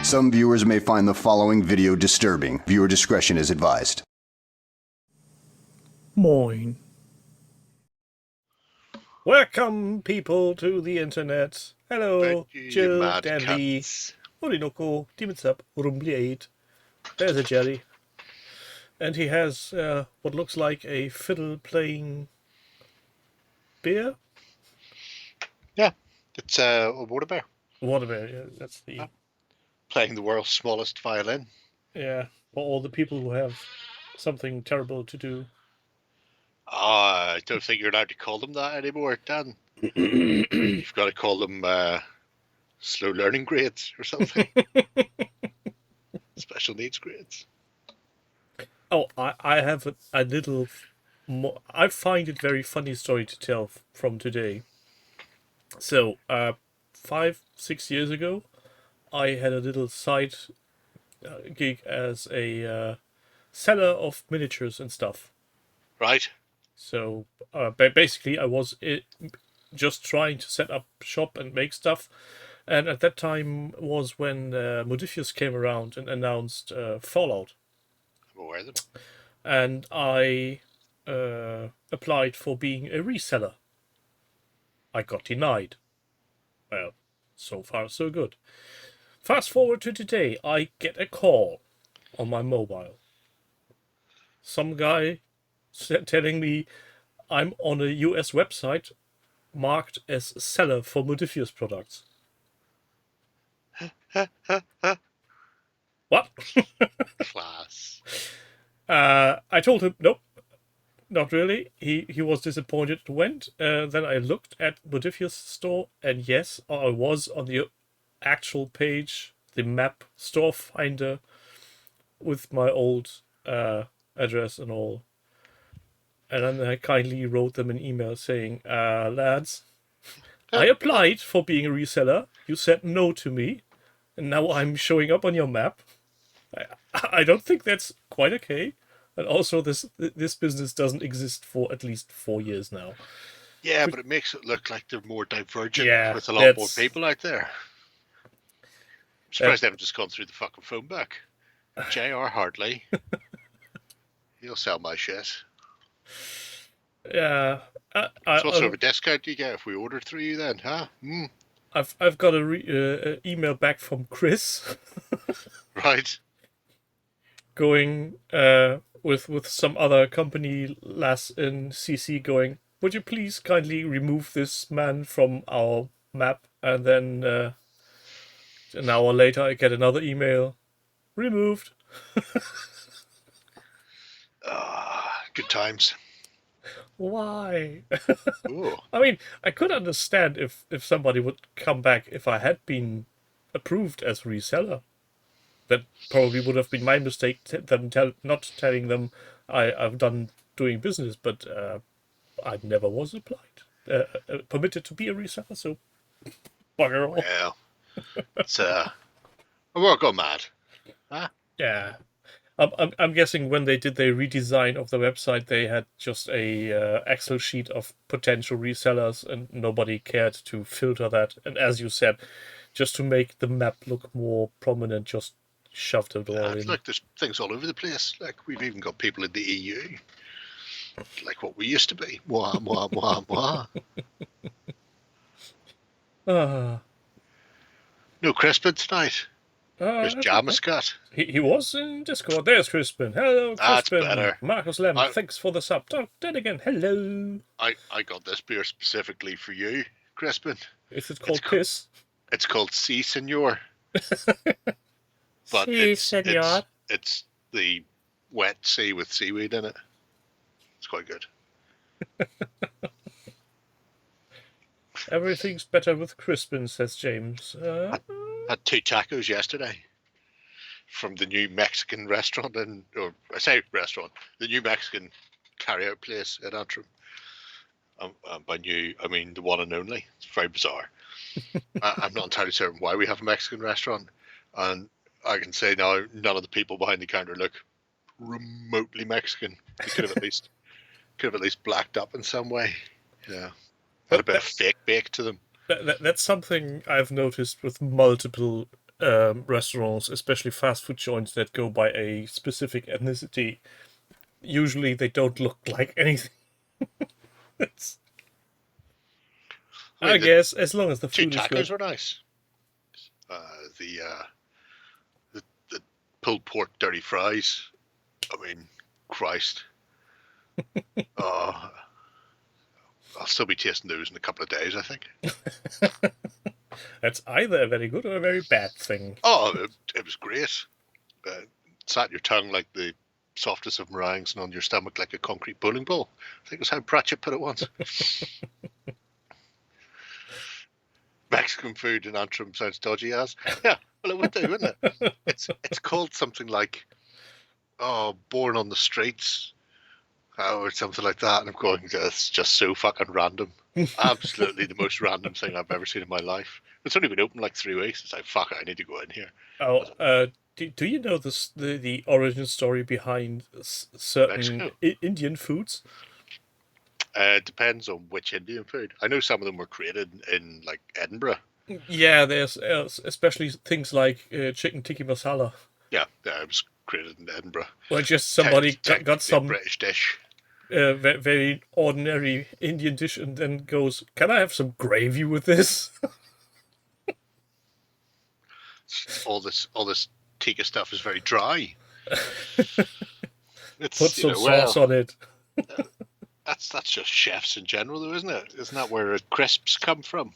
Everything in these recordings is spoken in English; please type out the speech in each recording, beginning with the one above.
Some viewers may find the following video disturbing. Viewer discretion is advised. Moin. Welcome, people, to the internet. Hello, Jill, Dandy, Orinoco, Demon's Up, Rumbly 8. There's a Jerry. And he has what looks like a fiddle-playing bear? Yeah, it's a water bear. Water bear, yeah, that's the... Playing the world's smallest violin. Yeah, for all the people who have something terrible to do. I don't think you're allowed to call them that anymore, Dan. You've got to call them slow learning grades or something. Special needs grades. Oh, I have a little more... I find it very funny story to tell from today. So, 5-6 years ago, I had a little side gig as a seller of miniatures and stuff. Right. So basically, I was just trying to set up shop and make stuff. And at that time was when Modiphius came around and announced Fallout. I'm aware of them. And I applied for being a reseller. I got denied. Well, so far so good. Fast forward to today, I get a call on my mobile. Some guy telling me I'm on a US website marked as seller for Modiphius products. What? Class. I told him, nope, not really. He was disappointed it went. Then I looked at Modiphius store, and yes, I was on the actual page, the map store finder, with my old address and all. And then I kindly wrote them an email saying, lads, I applied for being a reseller. You said no to me. And now I'm showing up on your map. I don't think that's quite okay. And also, this business doesn't exist for at least 4 years now. Yeah, but it makes it look like they're more divergent with a lot more people out there. I'm surprised they haven't just gone through the fucking phone book. J.R. Hartley. He'll sell my shit. Yeah. What sort of a discount do you get if we order through you then, huh? I've got a email back from Chris. Right. Going with some other company lass in CC going, would you please kindly remove this man from our map? And then an hour later I get another email. Removed. Good times. Why? I mean, I could understand if somebody would come back if I had been approved as reseller. That probably would have been my mistake, not telling them I've done doing business, but I never was permitted to be a reseller, so bugger all. Well, it's we're gone mad. Huh? Yeah. I'm guessing when they did their redesign of the website, they had just a Excel sheet of potential resellers, and nobody cared to filter that. And as you said, just to make the map look more prominent, just shoved it all in. Like there's things all over the place. Like we've even got people in the EU. Like what we used to be. Mwah, mwah, mwah, mwah. No Crispin tonight. There's Jamascut. He was in Discord. There's Crispin. Hello, Crispin. That's better. Marcus Lem, thanks for the sub. Then again, hello. I got this beer specifically for you, Crispin. Is it called Piss? It's called Si Senor. But Si, senor. It's the wet sea with seaweed in it. It's quite good. Everything's better with Crispin, says James. Had 2 tacos yesterday from the new Mexican restaurant, the new Mexican carry-out place in Antrim. By new, I mean the one and only. It's very bizarre. I'm not entirely certain why we have a Mexican restaurant, and I can say now none of the people behind the counter look remotely Mexican. They could have at least blacked up in some way. Yeah, had a bit of fake bake to them. That's something I've noticed with multiple restaurants, especially fast food joints that go by a specific ethnicity, usually they don't look like anything. I mean, the guess as long as the two food is good. tacos were nice. The pulled pork dirty fries. I mean, Christ. I'll still be tasting those in a couple of days, I think. That's either a very good or a very bad thing. Oh, it was great. Sat your tongue like the softest of meringues and on your stomach like a concrete bowling ball. I think that's how Pratchett put it once. Mexican food in Antrim sounds dodgy as. Yeah, well, it would do, wouldn't it? It's called something like, Born on the Streets, or something like that. And I'm going, it's just so fucking random. Absolutely the most random thing I've ever seen in my life. It's only been open like 3 weeks. It's like, fuck it, I need to go in here. Oh, do you know the origin story behind certain Indian foods? It depends on which Indian food. I know some of them were created in like Edinburgh. Yeah, there's especially things like chicken tikka masala. Yeah, it was created in Edinburgh. Where just somebody got some British dish. Very ordinary Indian dish and then goes, "Can I have some gravy with this?" All this tikka stuff is very dry. Put some sauce on it. That's just chefs in general, though, isn't it? Isn't that where crisps come from?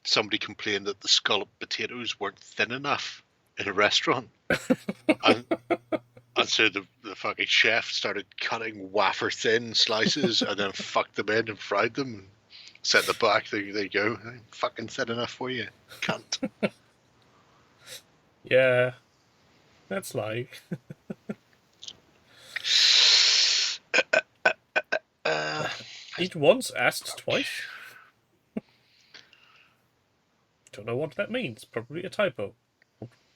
Somebody complained that the scalloped potatoes weren't thin enough in a restaurant, and so the fucking chef started cutting wafer thin slices and then fucked them in and fried them. And said the back, there you go, fucking thin enough for you, cunt. Yeah, that's like. Eat once, asked twice. Don't know what that means. Probably a typo.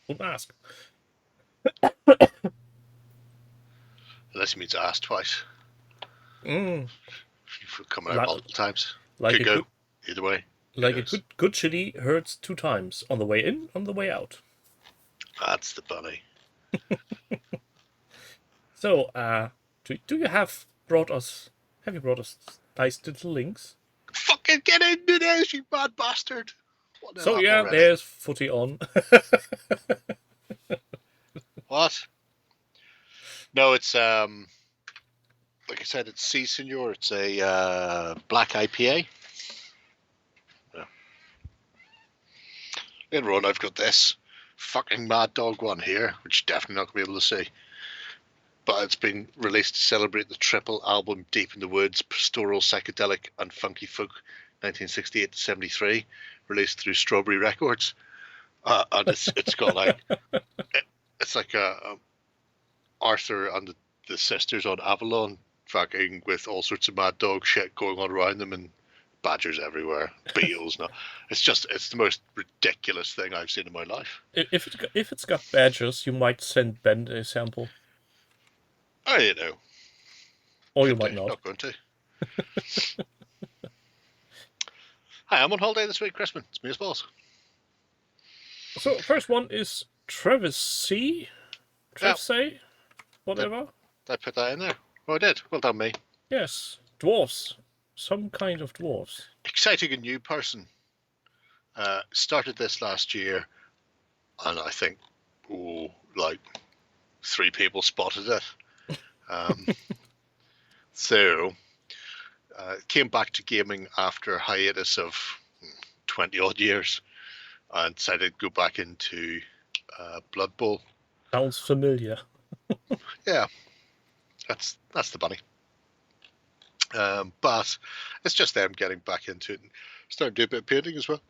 Won't ask. Unless it means asked twice. Mm. You've come out multiple times. Like could go either way. Like a good chili hurts 2 times. On the way in, on the way out. That's the bunny. So, do you have brought us nice little links? Fucking get into this, you bad bastard! So yeah, already? There's footy on. What? No, it's like I said, it's C Senor. It's a black IPA. Yeah. Later on, I've got this fucking Mad Dog one here, which you're definitely not gonna be able to see. But it's been released to celebrate the triple album Deep in the Woods, Pastoral, Psychedelic and Funky Folk 1968 to 73, released through Strawberry Records. And it's got like, it's like Arthur and the sisters on Avalon fucking with all sorts of Mad Dog shit going on around them and badgers everywhere, beetles. No, it's the most ridiculous thing I've seen in my life. If it's got badgers, you might send Ben a sample. Oh, you know. Or you might not. Not going to. Hi, I'm on holiday this week, Crispin. It's me as boss. So, first one is Travis C. Travis whatever. Did I put that in there? Oh, I did. Well done, me. Yes. Dwarfs. Some kind of dwarfs. Exciting a new person. Started this last year, and I think, like 3 people spotted it. So came back to gaming after a hiatus of 20 odd years and decided to go back into Blood Bowl. Sounds familiar. Yeah, that's the bunny. But it's just them getting back into it and starting to do a bit of painting as well.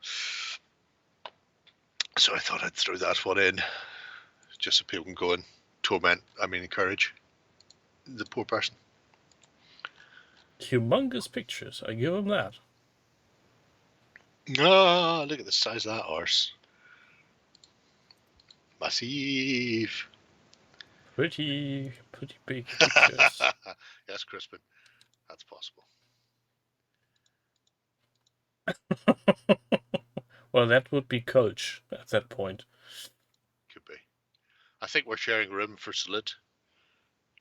So I thought I'd throw that one in just so people can go and encourage the poor person. Humongous pictures, I give them that. Oh, look at the size of that arse. Massive. Pretty big pictures. Yes, Crispin. That's possible. Well, that would be coach at that point. Could be. I think we're sharing a room for Salute.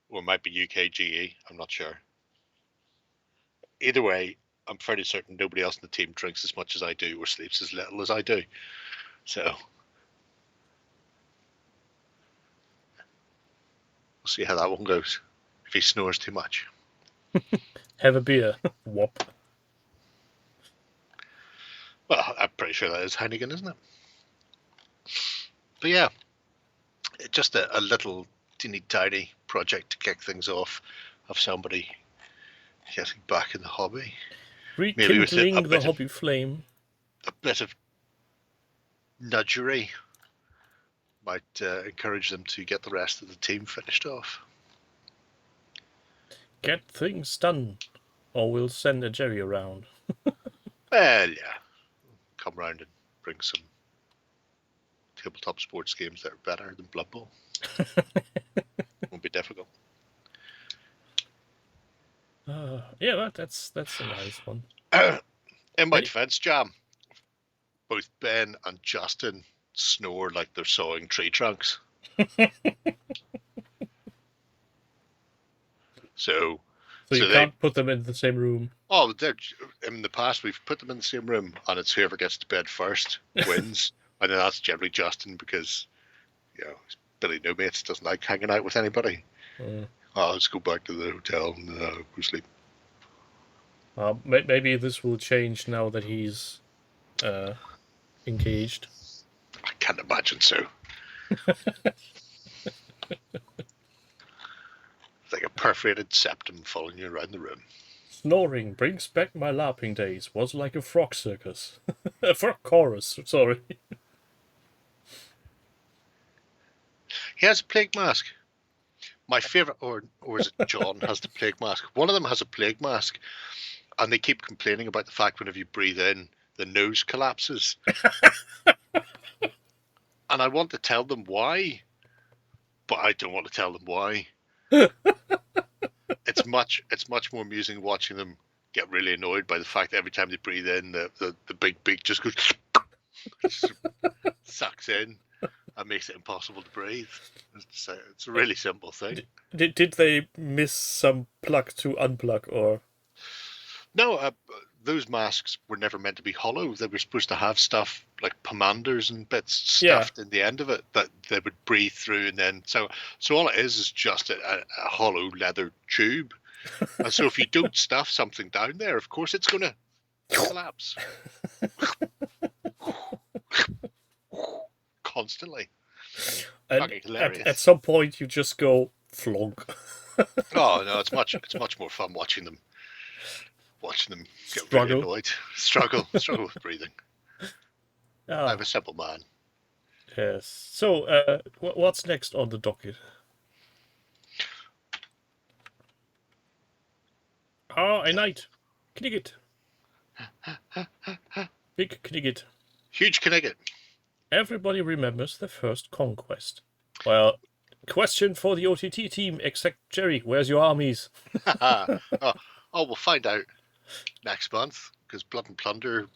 Or it might be UKGE. I'm not sure. Either way, I'm fairly certain nobody else in the team drinks as much as I do or sleeps as little as I do. So we'll see how that one goes. If he snores too much. Have a beer. Whop. Well, I'm pretty sure that is Heineken, isn't it? But yeah, just a little teeny tiny project to kick things off of somebody getting back in the hobby. Rekindling the hobby flame. A bit of nudgery might encourage them to get the rest of the team finished off. Get things done, or we'll send a Jerry around. Well, yeah. Come round and bring some tabletop sports games that are better than Blood Bowl. Won't be difficult. Yeah, that's a nice one. In my defense, Jam, both Ben and Justin snore like they're sawing tree trunks. So you can't put them in the same room. Oh, in the past we've put them in the same room, and it's whoever gets to bed first wins, and then that's generally Justin because, Billy No Mates doesn't like hanging out with anybody. Let's go back to the hotel and go sleep. Maybe this will change now that he's engaged. I can't imagine so. Like a perforated septum following you around the room. Snoring brings back my LARPing days. Was like a frog circus. A frog chorus, sorry. He has a plague mask. My favourite, or is it John, has the plague mask. One of them has a plague mask, and they keep complaining about the fact whenever you breathe in, the nose collapses. And I want to tell them why, but I don't want to tell them why. It's much more amusing watching them get really annoyed by the fact that every time they breathe in, the big beak just goes sucks in and makes it impossible to breathe. It's a really simple thing. Did they miss some plug to unplug, or? No, those masks were never meant to be hollow. They were supposed to have stuff like pomanders and bits stuffed in the end of it that they would breathe through, and then so all it is just a hollow leather tube. And so if you don't stuff something down there, of course it's going to collapse constantly. And at some point you just go flonk. Oh no, it's much more fun watching them get really annoyed, struggle with breathing. I'm a simple man. Yes. So, what's next on the docket? A knight. Knigget. Big Knigget. Huge Knigget. Everybody remembers the first conquest. Well, question for the OTT team, except Jerry, where's your armies? We'll find out next month, because Blood and Plunder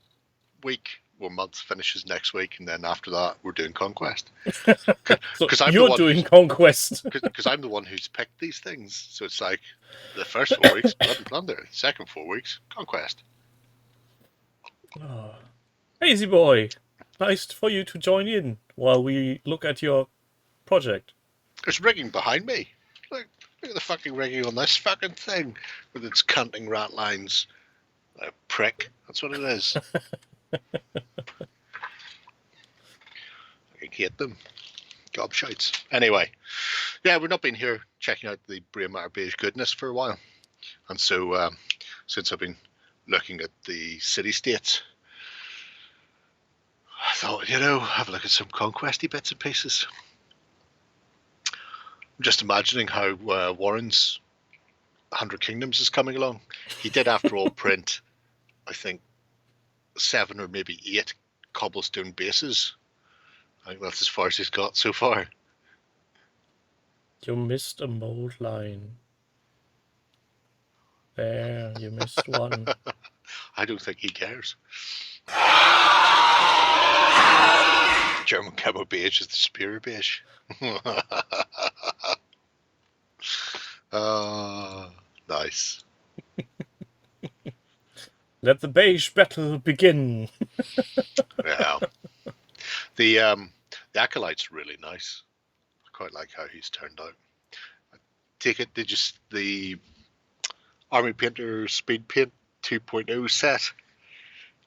week or month finishes next week, and then after that we're doing Conquest. So you're doing Conquest. Because I'm the one who's picked these things. So it's like the first 4 weeks, Blood and Plunder. The second 4 weeks, Conquest. Oh. Easy boy. Nice for you to join in while we look at your project. There's rigging behind me. Look at the fucking rigging on this fucking thing with its canting rat lines. A prick. That's what it is. I hate them. Gobshites. Anyway, yeah, we've not been here checking out the Braemar Beige goodness for a while. And so, since I've been looking at the city-states, I thought, have a look at some conquesty bits and pieces. I'm just imagining how Warren's 100 Kingdoms is coming along. He did, after all, print, I think, 7 or maybe 8 cobblestone bases. I think that's as far as he's got so far. You missed a mold line. There, you missed one. I don't think he cares. German camo beige is the superior beige. Nice. Let the beige battle begin. Yeah. The acolyte's really nice. I quite like how he's turned out. I take it the Army Painter Speed Paint 2.0 set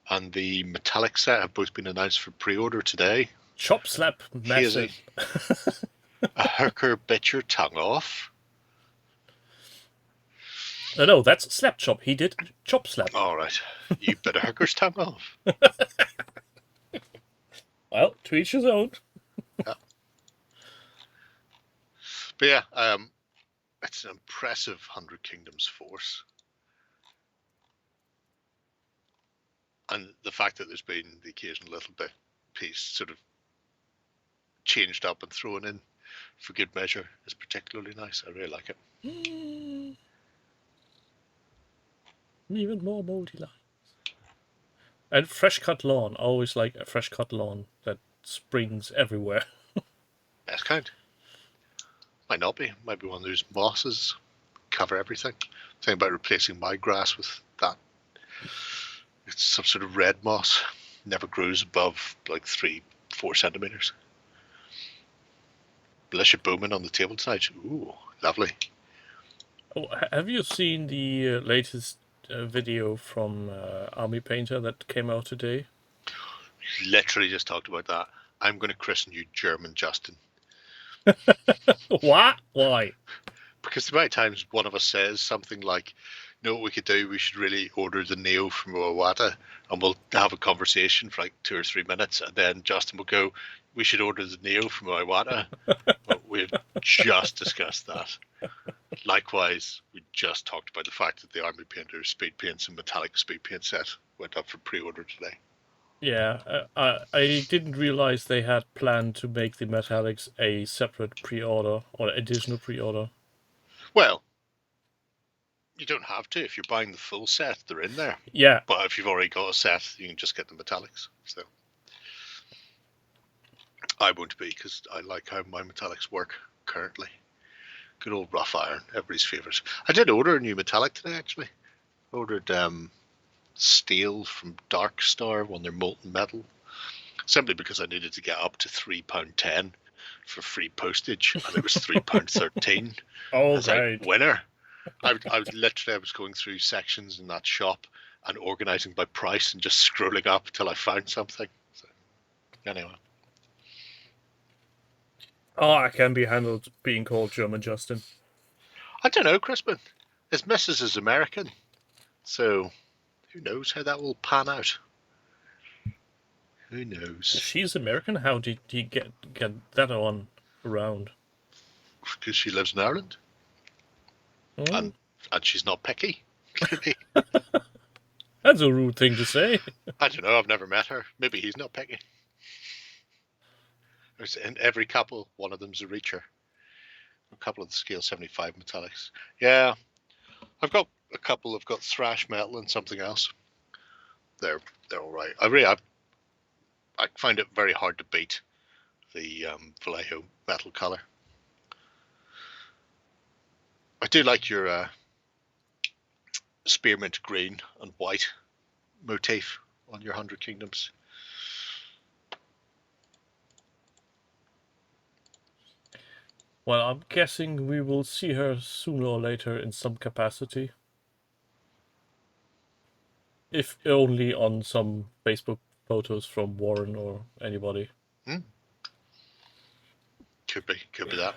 and the metallic set have both been announced for pre-order today. Chop slap massive. A hooker bit your tongue off. No, that's slap chop. He did chop slap. All right, you bit a hooker's tongue off. Well, to each his own. Yeah. But yeah, it's an impressive 100 Kingdoms force. And the fact that there's been the occasional little bit piece sort of changed up and thrown in for good measure is particularly nice. I really like it. Even more moldy lines. And fresh cut lawn. I always like a fresh cut lawn that springs everywhere. Best kind. Might not be. Might be one of those mosses. Cover everything. Think about replacing my grass with that. It's some sort of red moss. Never grows above like 3-4 centimeters. Militia booming on the table tonight. Ooh, lovely. Oh, have you seen the latest video from Army Painter that came out today? Literally just talked about that. I'm going to christen you German Justin. What? Why? Because the amount of times one of us says something like, you know what we could do? We should really order the Neo from Iwata and we'll have a conversation for like 2 or 3 minutes and then Justin will go, we should order the Neo from Iwata. Well, we've just discussed that. Likewise, we just talked about the fact that the Army Painter speed paints and metallic speed paint set went up for pre-order today. Yeah, I didn't realize they had planned to make the metallics a separate pre-order or additional pre-order. Well, you don't have to. If you're buying the full set, they're in there. Yeah. But if you've already got a set, you can just get the metallics. So I won't be because I like how my metallics work currently. Good old rough iron, everybody's favourite. I did order a new metallic today, actually. Ordered steel from Dark Star, one of their molten metal, simply because I needed to get up to £3.10 for free postage, and it was £3.13. Oh, right. Like, winner. I was going through sections in that shop and organising by price and just scrolling up until I found something. So, anyway. Oh, I can be handled being called German Justin. I don't know, Crispin. His missus is American, so who knows how that will pan out? Who knows? She's American? How did he get that on around? Because she lives in Ireland. Oh. And she's not picky. That's a rude thing to say. I don't know, I've never met her. Maybe he's not picky. In every couple, one of them's a reacher. A couple of the scale 75 metallics. Yeah, I've got a couple. I've got thrash metal and something else. They're all right. I find it very hard to beat the Vallejo metal color. I do like your spearmint green and white motif on your 100 Kingdoms. Well, I'm guessing we will see her sooner or later in some capacity. If only on some Facebook photos from Warren or anybody. Could be that.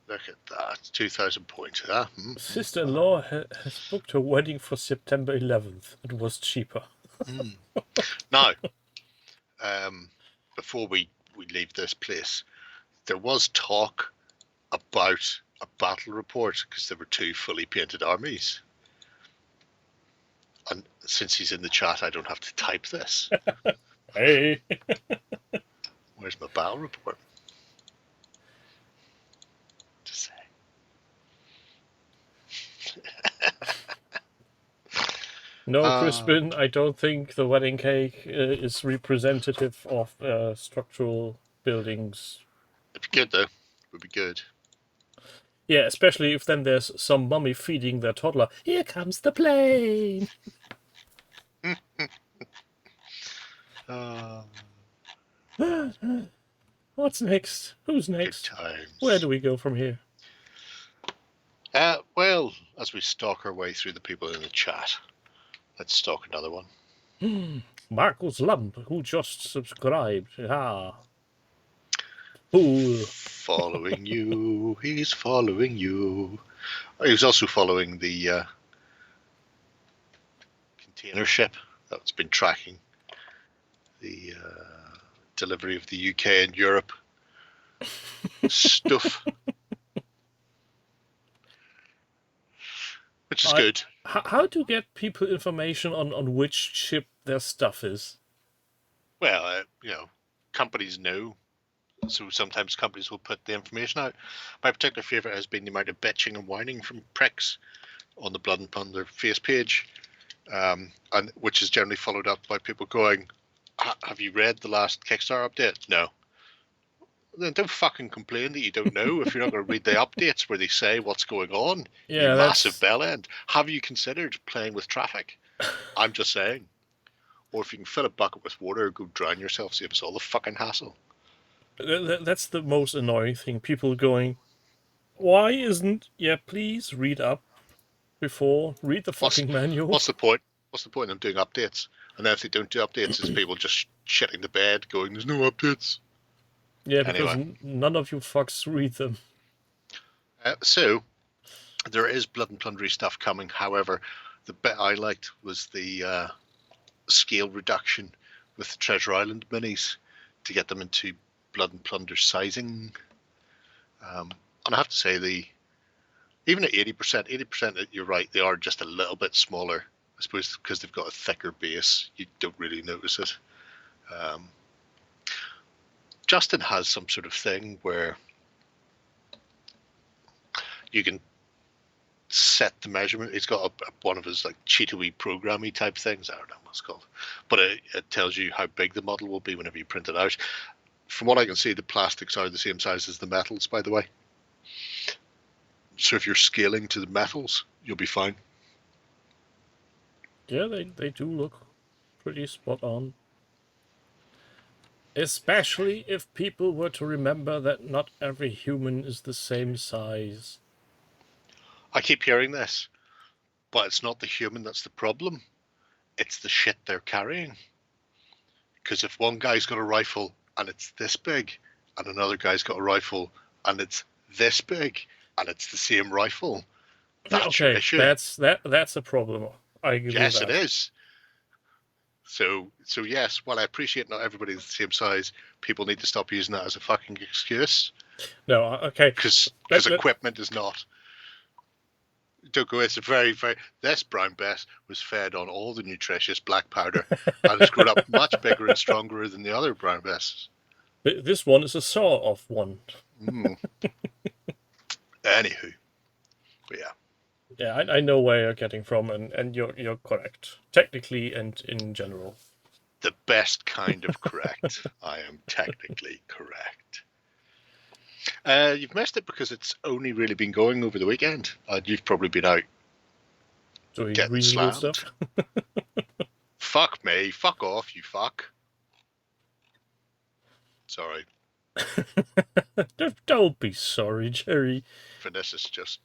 Look at that, 2,000 points. Huh? Sister-in-law has booked her wedding for September 11th. It was cheaper. Now, before we leave this place, there was talk about a battle report because there were 2 fully painted armies. And since he's in the chat, I don't have to type this. Hey! Where's my battle report? To say. No, Uh, Crispin, I don't think the wedding cake is representative of structural buildings. it'd be good though. Would be good. Yeah, especially if then there's some mummy feeding their toddler. Here comes the plane. Uh, What's next? Who's good next? times. Where do we go from here? Well, as we stalk our way through the people in the chat, let's stalk another one. Marcus Lump, who just subscribed. Ah. Fool. Following you, he's following you. He was also following the container ship that's been tracking the delivery of the UK and Europe stuff, which is good. How to get people information on which ship their stuff is? Well, companies know, so sometimes companies will put the information out. My particular favourite has been the amount of bitching and whining from pricks on the Blood and Plunder face page, and which is generally followed up by people going, "Have you read the last Kickstarter update?" No. Then don't fucking complain that you don't know if you're not going to read the updates where they say what's going on. Yeah, you massive bell end. Have you considered playing with traffic? I'm just saying. Or if you can fill a bucket with water, go drown yourself, save us all the fucking hassle. That's the most annoying thing. People going, why isn't... Yeah, please read up before. Read the fucking manual. What's the point? What's the point of doing updates? And then if they don't do updates, it's people just shitting the bed going, there's no updates. Yeah, because Anyway. none of you fucks read them. So, there is Blood and Plundery stuff coming. However, the bit I liked was the scale reduction with the Treasure Island minis to get them into Blood and Plunder sizing. And I have to say, even at 80%, you're right, they are just a little bit smaller. I suppose because they've got a thicker base, you don't really notice it. Justin has some sort of thing where you can set the measurement. He's got one of his like cheaty programmy type things. I don't know what it's called, but it tells you how big the model will be whenever you print it out. From what I can see, the plastics are the same size as the metals, by the way. So if you're scaling to the metals, you'll be fine. Yeah, they do look pretty spot on. Especially if people were to remember that not every human is the same size. I keep hearing this, but it's not the human that's the problem. It's the shit they're carrying. Because if one guy's got a rifle and it's this big, and another guy's got a rifle and it's this big, and it's the same rifle, that's your issue. That's a problem. I agree with that. Yes, it is. So yes, while I appreciate not everybody's the same size, people need to stop using that as a fucking excuse. No, okay. Because equipment is not. Don't go. It's a very, very. This brown bess was fed on all the nutritious black powder and has grown up much bigger and stronger than the other brown besses. This one is a saw-off one. Anywho, but yeah. Yeah, I know where you're getting from, and you're correct, technically and in general. The best kind of correct. I am technically correct. You've missed it because it's only really been going over the weekend. You've probably been out Doing getting reasonable slammed. stuff. Fuck me. Fuck off, you fuck. Sorry. Don't be sorry, Jerry. Vanessa's just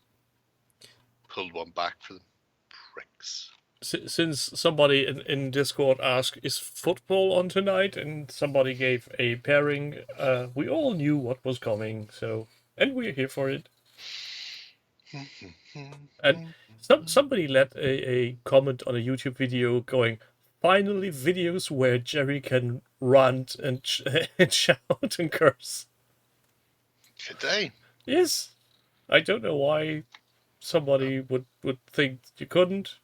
pulled one back for them pricks. Since somebody in Discord asked, is football on tonight? And somebody gave a pairing, we all knew what was coming, so... And we're here for it. And somebody left a comment on a YouTube video going, finally videos where Jerry can rant and shout and curse. Should they? Yes. I don't know why somebody would think you couldn't.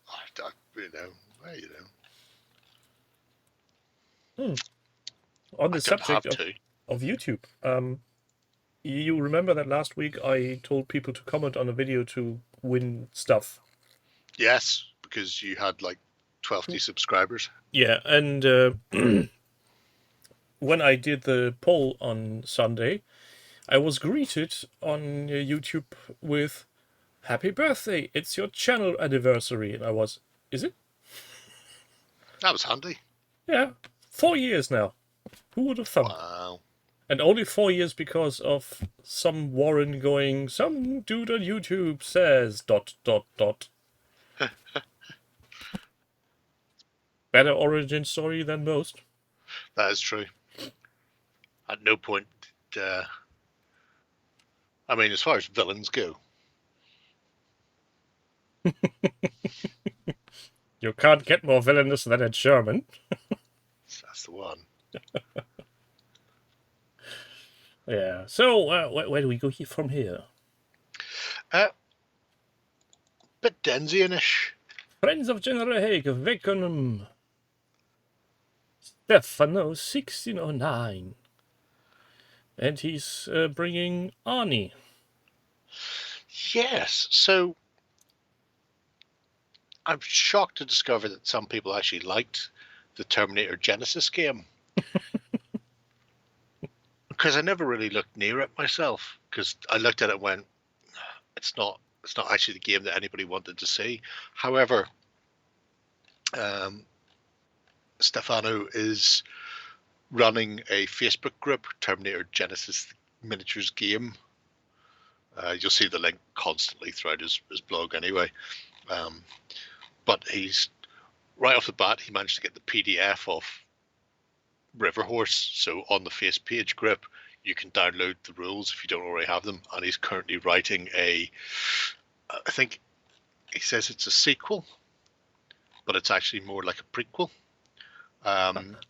On the subject of YouTube, you remember that last week I told people to comment on a video to win stuff? Yes, because you had like 12 subscribers. Yeah, and when I did the poll on Sunday, I was greeted on YouTube with "Happy birthday! It's your channel anniversary," and I was, "Is it?" That was handy. Yeah, 4 years now. Who would have thought? Wow. And only 4 years because of some Warren going, "Some dude on YouTube says ... Better origin story than most. That is true. At no point, I mean, as far as villains go, You can't get more villainous than Ed Sherman. that's the one. Yeah. So where do we go from here? Bit Denzian-ish. Friends of General Haig, Veconum. Stefano 1609. And he's bringing Arnie. Yes. So I'm shocked to discover that some people actually liked the Terminator Genesis game. Because I never really looked near it myself. Because I looked at it and went, it's not actually the game that anybody wanted to see. However, Stefano is running a Facebook group, Terminator Genesis Miniatures Game. You'll see the link constantly throughout his blog anyway. But he's, right off the bat, he managed to get the PDF of Riverhorse. So on the face page group, you can download the rules if you don't already have them. And he's currently writing I think he says it's a sequel, but it's actually more like a prequel.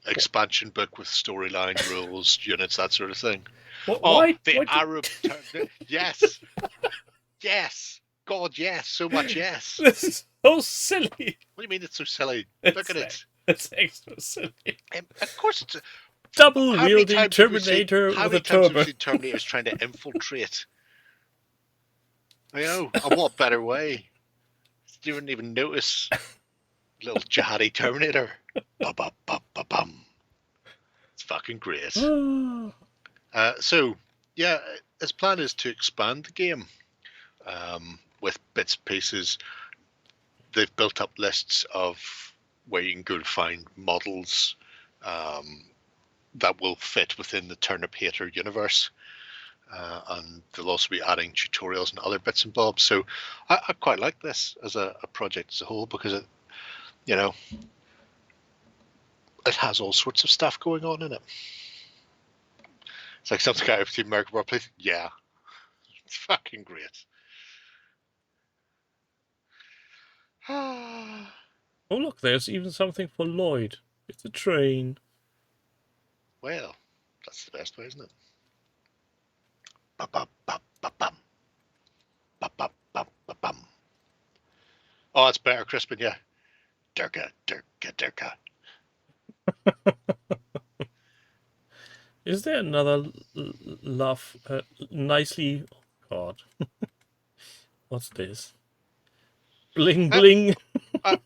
Expansion book with storyline, rules, units, that sort of thing. Arab. Yes. Yes. God, yes. So much yes. This is so silly. What do you mean it's so silly? Look at it. It's extra silly. Of course it's a double-wielding Terminator with a turbo. How many times have we seen Terminators trying to infiltrate? I know. And what better way? You wouldn't even notice. Little jihadi Terminator. Ba-ba-ba-ba-bum. It's fucking great. So, yeah, his plan is to expand the game with bits and pieces. They've built up lists of where you can go to find models that will fit within the Turnip Hater universe. And they'll also be adding tutorials and other bits and bobs. So I quite like this as a project as a whole, because it, you know, it has all sorts of stuff going on in it. It's like something out of the American Workplace. Yeah, it's fucking great. Oh, look, there's even something for Lloyd. It's a train. Well, that's the best way, isn't it? Ba-ba-ba-ba-bum. Ba-ba-ba-ba-bum. Oh, it's better, Crispin, yeah. Durka, Durka, Durka. Is there another nicely... Oh, God. What's this? Bling, bling. I'm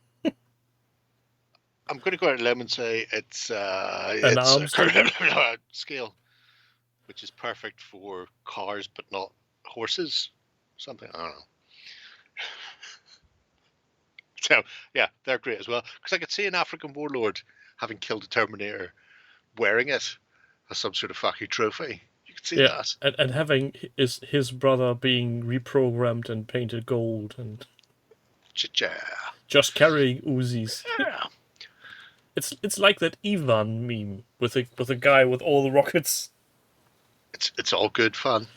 going to go out on a limb and say it's arms a scale, which is perfect for cars but not horses. Something, I don't know. So, yeah, they're great as well. Because I could see an African warlord having killed a Terminator wearing it as some sort of fucking trophy. You could see that. And having his brother being reprogrammed and painted gold and just carrying Uzis. Yeah. It's like that Ivan meme with a guy with all the rockets. It's all good fun.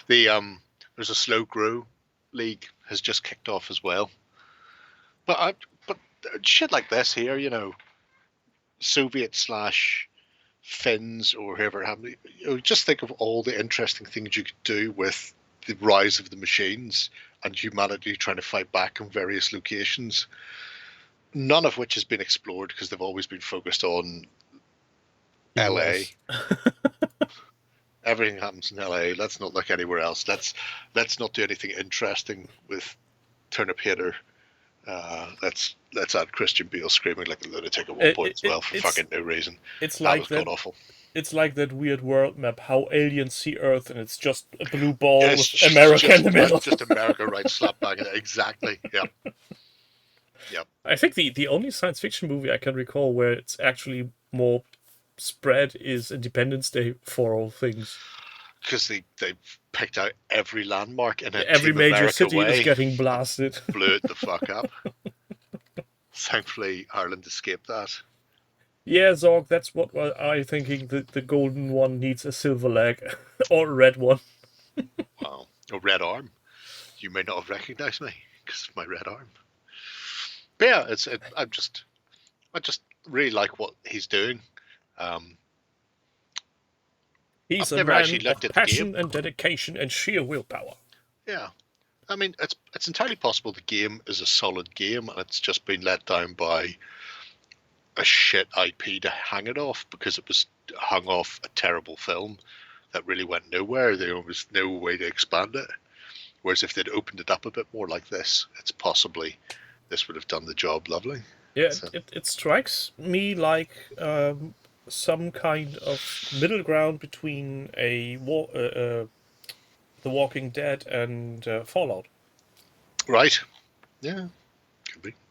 There's a slow grow league has just kicked off as well. But shit like this here, you know, Soviet / Finns or whoever have, you know, just think of all the interesting things you could do with the rise of the machines and humanity trying to fight back in various locations. None of which has been explored because they've always been focused on LA. Everything happens in LA. Let's not look anywhere else. Let's not do anything interesting with Turnip Hater Let's add Christian Bale screaming like a lunatic at one point as well for fucking no reason. It's That like was that. god awful. It's like that weird world map, how aliens see Earth, and it's just a blue ball Yeah, with America in the middle. Just America right slap bang in it. Exactly. Yep. Yep. I think the only science fiction movie I can recall where it's actually more spread is Independence Day, for all things. Because they picked out every landmark in a Every Team major America city way, is getting blasted. blew it the fuck up. Thankfully, Ireland escaped that. Yeah, Zorg, that's what I'm thinking. The golden one needs a silver leg or a red one. Wow. A red arm. You may not have recognized me because of my red arm. But yeah, I just really like what he's doing. He's I've a never man actually looked of at the passion game. and dedication and sheer willpower. Yeah. I mean, it's entirely possible the game is a solid game and it's just been let down by a shit IP to hang it off because it was hung off a terrible film that really went nowhere. There was no way to expand it. Whereas if they'd opened it up a bit more like this, it's possibly this would have done the job lovely. Yeah, So, it strikes me like some kind of middle ground between The Walking Dead and Fallout. right. Yeah.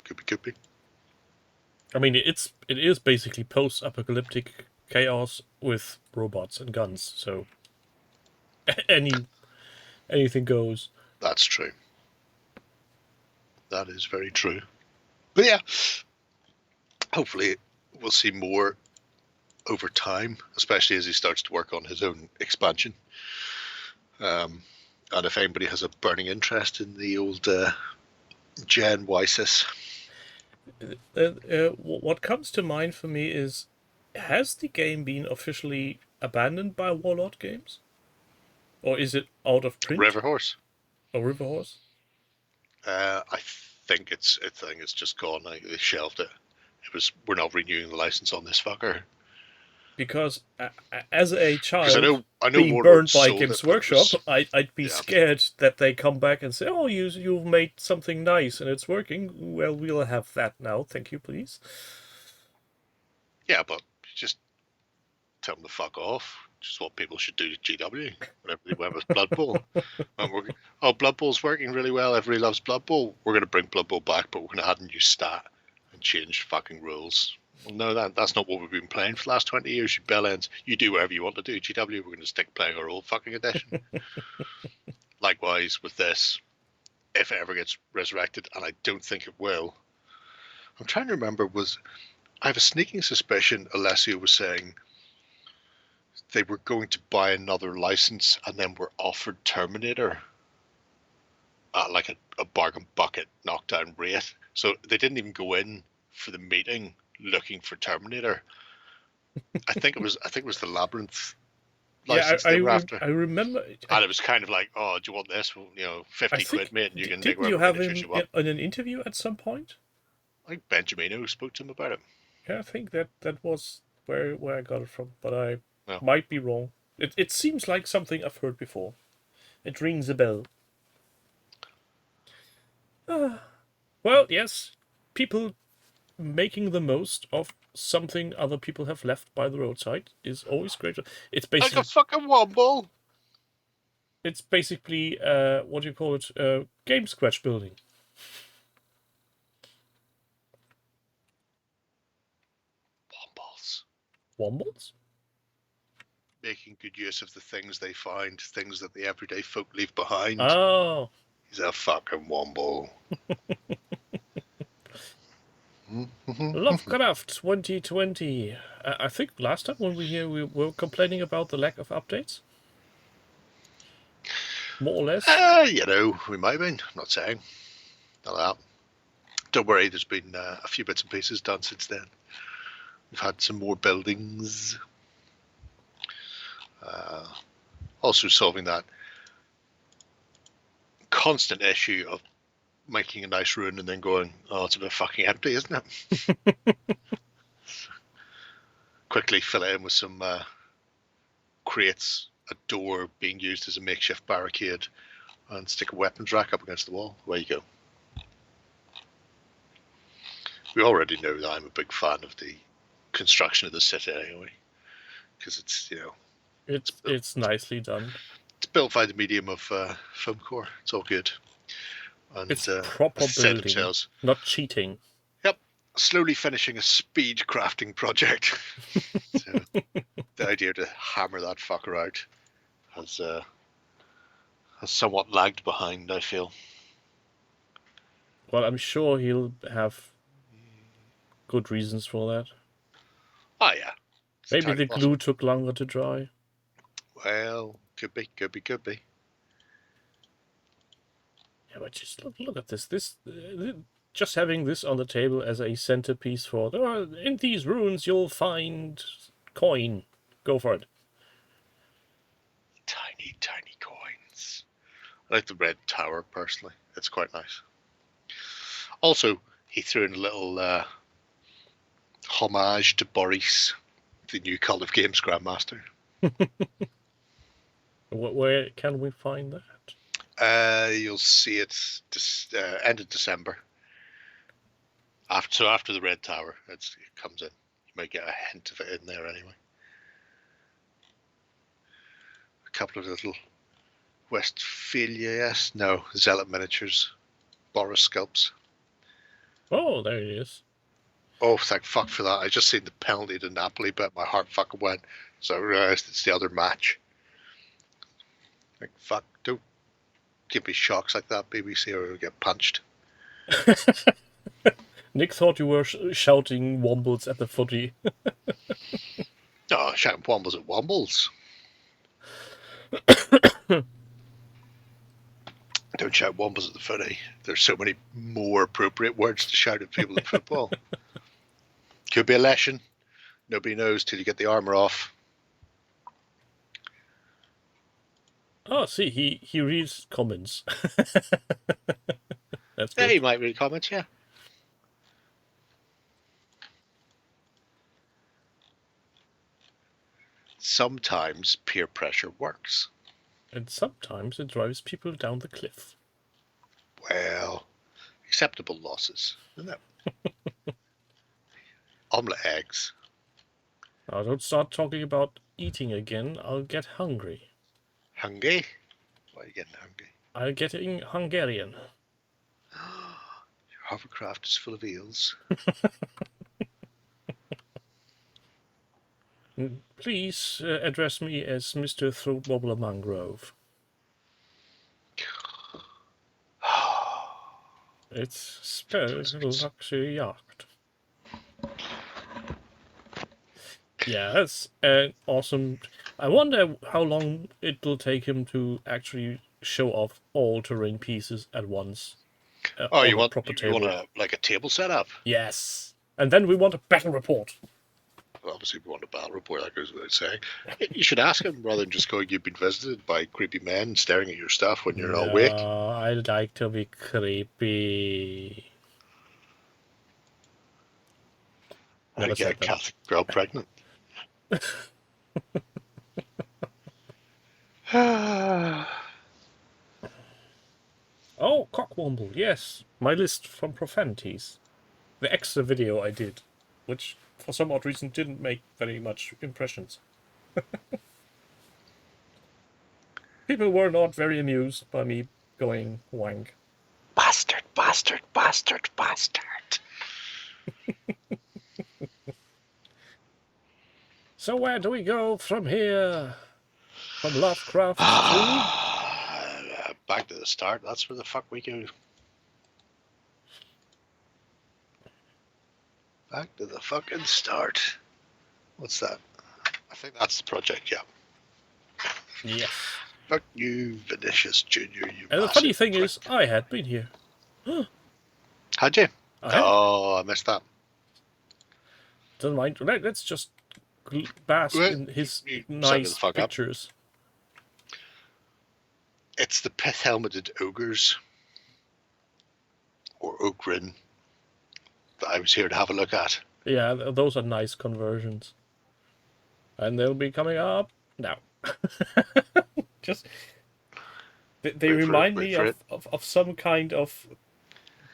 Could be. I mean, it is basically post-apocalyptic chaos with robots and guns, so anything goes. That's true. That is very true. But yeah, hopefully we'll see more over time, especially as he starts to work on his own expansion. And if anybody has a burning interest in the old Gen Wysis. What comes to mind for me is, has the game been officially abandoned by Warlord Games? Or is it out of print? River Horse. Or River Horse? I think it's just gone. They shelved it. We're not renewing the license on this fucker. Because as a child, I know being Warlord burned by sold Games it, but it Workshop, was- I'd be scared that they come back and say, "Oh, you've made something nice and it's working. Well, we'll have that now. Thank you, please." Yeah, but just tell them to fuck off. Which is what people should do to GW whenever they went with Blood Bowl. Blood Bowl's working really well. Everybody loves Blood Bowl. We're going to bring Blood Bowl back, but we're going to add a new stat and change fucking rules. Well, no, that's not what we've been playing for the last 20 years, you bellends. You do whatever you want to do, GW. We're going to stick playing our old fucking edition. Likewise with this, if it ever gets resurrected, and I don't think it will. I'm trying to remember, I have a sneaking suspicion Alessio was saying they were going to buy another license and then were offered Terminator at like a bargain bucket knockdown rate. So they didn't even go in for the meeting looking for Terminator. I think it was the Labyrinth license they were after. I remember. And it was kind of like, oh, do you want this? Well, 50 quid, mate, and you can take Didn't you whatever have miniatures him you want. in an interview at some point? I think Benjamino spoke to him about it. Yeah, I think that was where I got it from, but I Yeah. might be wrong. It seems like something I've heard before. It rings a bell. Well, yes, people making the most of something other people have left by the roadside is always great. It's basically Like a fucking womble. It's basically what do you call it? Game scratch building. Wombles. Wombles? Making good use of the things they find, things that the everyday folk leave behind. Oh. He's a fucking womble. Lovecraft 2020. I think last time when we were complaining about the lack of updates. More or less. We might have been. I'm not saying. Not that. Don't worry, there's been a few bits and pieces done since then. We've had some more buildings. Also solving that constant issue of making a nice ruin and then going, oh, it's a bit fucking empty, isn't it? Quickly fill it in with some crates, a door being used as a makeshift barricade, and stick a weapons rack up against the wall. Away you go. We already know that I'm a big fan of the construction of the city anyway, because it's, you know, It's nicely done. it's built by the medium of film core. It's all good. And It's proper said building, themselves, not cheating. yep, slowly finishing a speed crafting project. So the idea to hammer that fucker out has somewhat lagged behind, I feel. Well, I'm sure he'll have good reasons for that. Oh yeah. It's Maybe the entirely glue took longer to dry. Well, could be. Yeah, but just look at this. Just having this on the table as a centerpiece for in these ruins you'll find coin. Go for it. Tiny coins. I like the red tower personally. It's quite nice. Also, he threw in a little homage to Boris, the new Cult of Games Grandmaster. Where can we find that? You'll see it end of December. After the red tower, it comes in. You might get a hint of it in there anyway. A couple of little Westphalia, Zealot miniatures, Boris sculpts. Oh, there it is. Oh, thank fuck for that. I just seen the penalty to Napoli, but my heart fucking went. So I realised it's the other match. Like, fuck, don't give me shocks like that, BBC, or I'll get punched. Nick thought you were shouting wombles at the footy. Oh, shouting wombles at wombles. Don't shout wombles at the footy. There's so many more appropriate words to shout at people in football. Could be a lesson. Nobody knows till you get the armour off. Oh, see, he reads comments. That's Yeah, good. he might read comments, yeah. Sometimes peer pressure works. And sometimes it drives people down the cliff. Well, acceptable losses, isn't it? Omelette eggs. Now, don't start talking about eating again. I'll get hungry. Hungry? Why are you getting hungry? I'm getting Hungarian. Your hovercraft is full of eels. Please address me as Mr. Throat Wobbler Mangrove. It's spelled luxury yacht. Yeah, that's an awesome. I wonder how long it'll take him to actually show off all terrain pieces at once. Oh, you on a want proper you want table. a table setup? Yes, and then we want a battle report. Well, obviously, we want a battle report. That goes without saying. You should ask him rather than just going. You've been visited by creepy men staring at your stuff when you're not awake. I like to be creepy. How to get a Catholic girl pregnant. Oh, cockwomble, yes. My list from profanities. The extra video I did, which for some odd reason didn't make very much impressions. People were not very amused by me going wank. Bastard, bastard, bastard, bastard. So where do we go from here? From Lovecraft to... Back to the start. That's where the fuck we go. Back to the fucking start. What's that? I think that's the project, yeah. Yes. Fuck you, Vinicius Jr., you And the funny massive thing prick. is, I had been here. Had you? I had. Oh, I missed that. Doesn't mind. Let's just bask Well, in his you shut nice the fuck up. pictures. It's the pith helmeted ogres, or ogrin, that I was here to have a look at. Yeah, those are nice conversions. And they'll be coming up now. Just... They Wait for it, remind wait me for of some kind of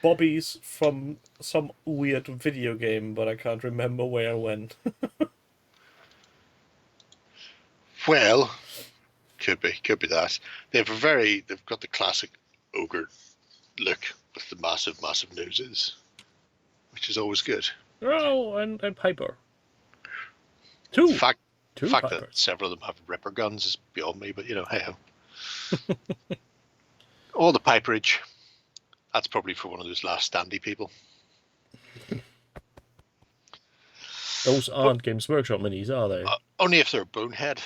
bobbies from some weird video game, but I can't remember where or when. Well, could be that. They've got the classic ogre look with the massive noses, which is always good. Oh, and Piper. The fact Two that Pipers. several of them have ripper guns is beyond me, but hey ho. All the piperage. That's probably for one of those last standy people. Those aren't Games Workshop minis, are they? Only if they're bonehead.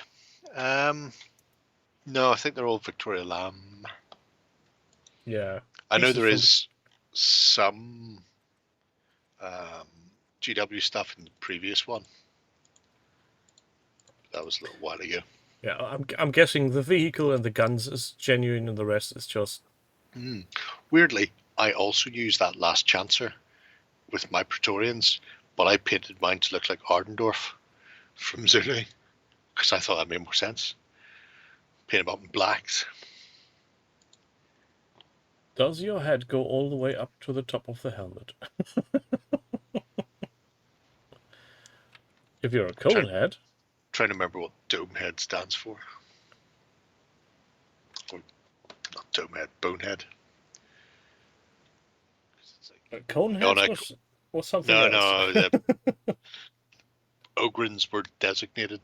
No, I think they're all Victoria Lamb. Yeah. I know there is some GW stuff in the previous one. That was a little while ago. Yeah, I'm guessing the vehicle and the guns is genuine, and the rest is just. Weirdly, I also used that last chancer with my Praetorians, but I painted mine to look like Ardendorf from Zulu because I thought that made more sense. Paint them up in blacks. Does your head go all the way up to the top of the helmet? If you're a cold head. Trying to remember what dome head stands for. Or, not dome head, bonehead. Conehead was something else. No, the Ogrins were designated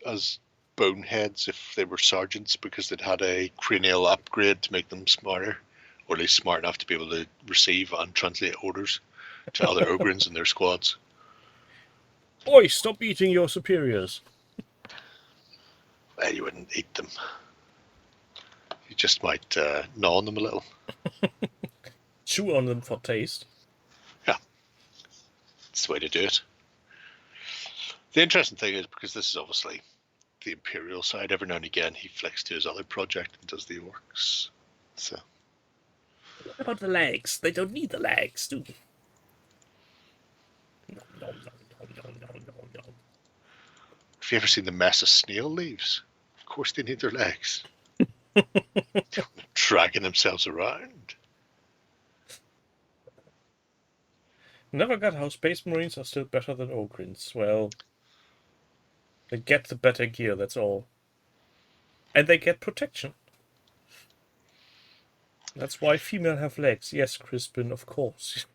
as boneheads if they were sergeants because they'd had a cranial upgrade to make them smarter, or at least smart enough to be able to receive and translate orders to other Ogrins in their squads. Oi, stop eating your superiors. Well, you wouldn't eat them. You just might gnaw on them a little. Chew on them for taste. Yeah. That's the way to do it. The interesting thing is, because this is obviously the Imperial side, every now and again he flicks to his other project and does the orcs. So. What about the legs? They don't need the legs, do they? No. Have you ever seen the mess a snail leaves? Of course they need their legs. Dragging themselves around. Never got how Space Marines are still better than Ogrins. Well, they get the better gear, that's all. And they get protection. That's why female have legs. Yes, Crispin, of course.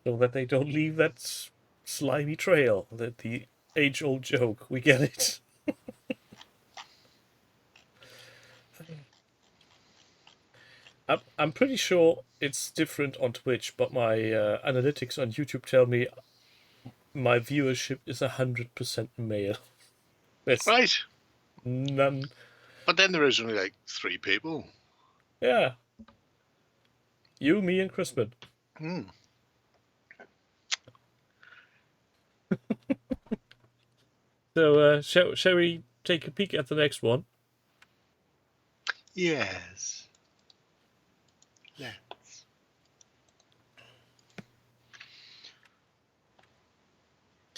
So that they don't leave that slimy trail. The age-old joke. We get it. I'm pretty sure it's different on Twitch, but my analytics on YouTube tell me my viewership is 100% male. There's right. none. But then there is only like 3 people. Yeah. You, me, and Crispin. So, shall we take a peek at the next one? Yes. Let's.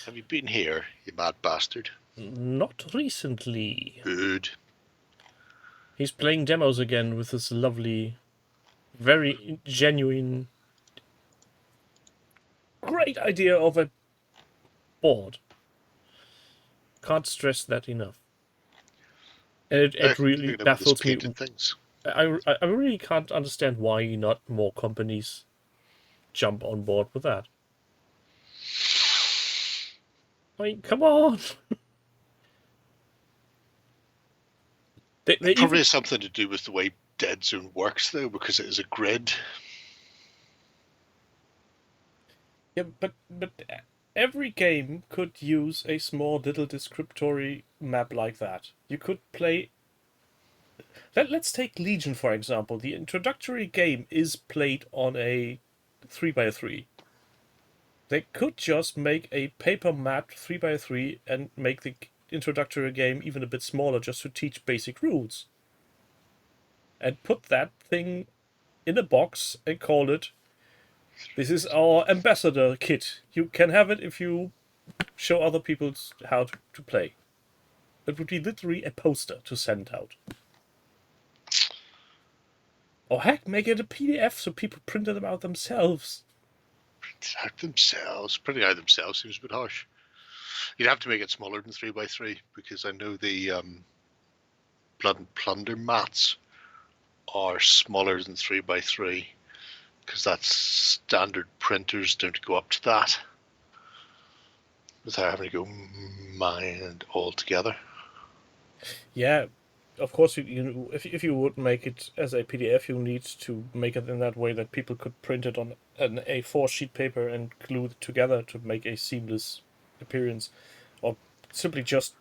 Have you been here, you mad bastard? Not recently. Good. He's playing demos again with this lovely, very genuine, great idea of a board. Can't stress that enough. And it really baffles me. Things. I really can't understand why not more companies jump on board with that. I mean, come on. They Probably has something to do with the way Dead Zone works, though, because it is a grid. Yeah, but every game could use a small little descriptory map like that. You could play. Let's take Legion, for example. The introductory game is played on a 3x3. They could just make a paper mapped 3x3 and make the introductory game even a bit smaller just to teach basic rules. And put that thing in a box and call it, this is our ambassador kit. You can have it if you show other people how to play. It would be literally a poster to send out. Or heck, make it a PDF so people print them out themselves. Print out themselves. Printing out themselves seems a bit harsh. You'd have to make it smaller than 3x3 because I know the Blood and Plunder mats are smaller than 3x3 because that's standard printers don't go up to that without having to go mind all together. Yeah, of course, if you would make it as a PDF, you need to make it in that way that people could print it on an A4 sheet paper and glue it together to make a seamless appearance, or simply just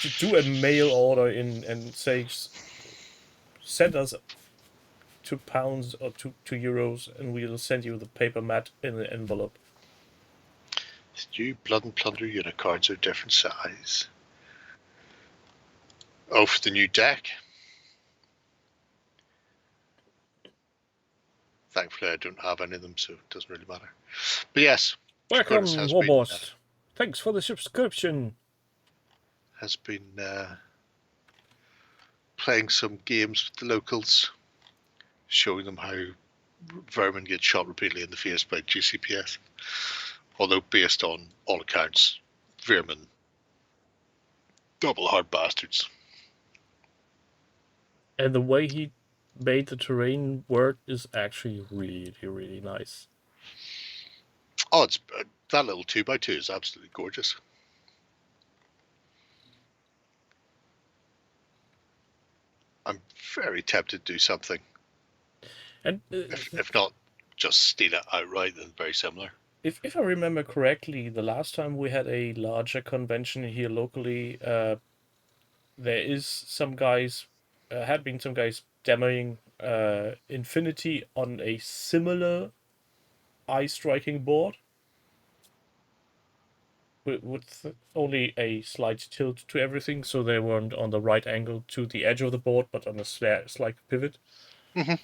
to do a mail order in and say, send us £2 or €2, and we'll send you the paper mat in an envelope. New Blood and Plunder unit cards are different size. Oh, for the new deck. Thankfully, I don't have any of them, so it doesn't really matter. But yes, Welcome, Curtis has Warboss. Thanks for the subscription. Has been playing some games with the locals, showing them how vermin get shot repeatedly in the face by GCPS. Although based on all accounts, vermin double hard bastards. And the way he made the terrain work is actually really, really nice. Oh, it's that little 2x2 is absolutely gorgeous. I'm very tempted to do something. And if not just steal it outright, then very similar. If I remember correctly, the last time we had a larger convention here locally, there is some guys, had been some guys demoing Infinity on a similar eye striking board with only a slight tilt to everything, so they weren't on the right angle to the edge of the board, but on a slight pivot. Mm-hmm.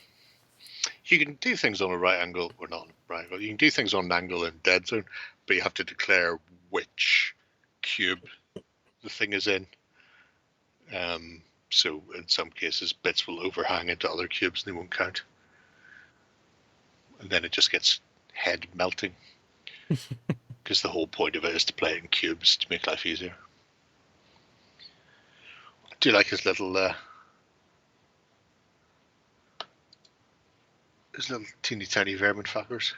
You can do things on a right angle, or not right angle. You can do things on an angle in dead zone, but you have to declare which cube the thing is in. So in some cases, bits will overhang into other cubes and they won't count. And then it just gets head melting. Because the whole point of it is to play it in cubes to make life easier. I do like his little teeny tiny vermin fuckers.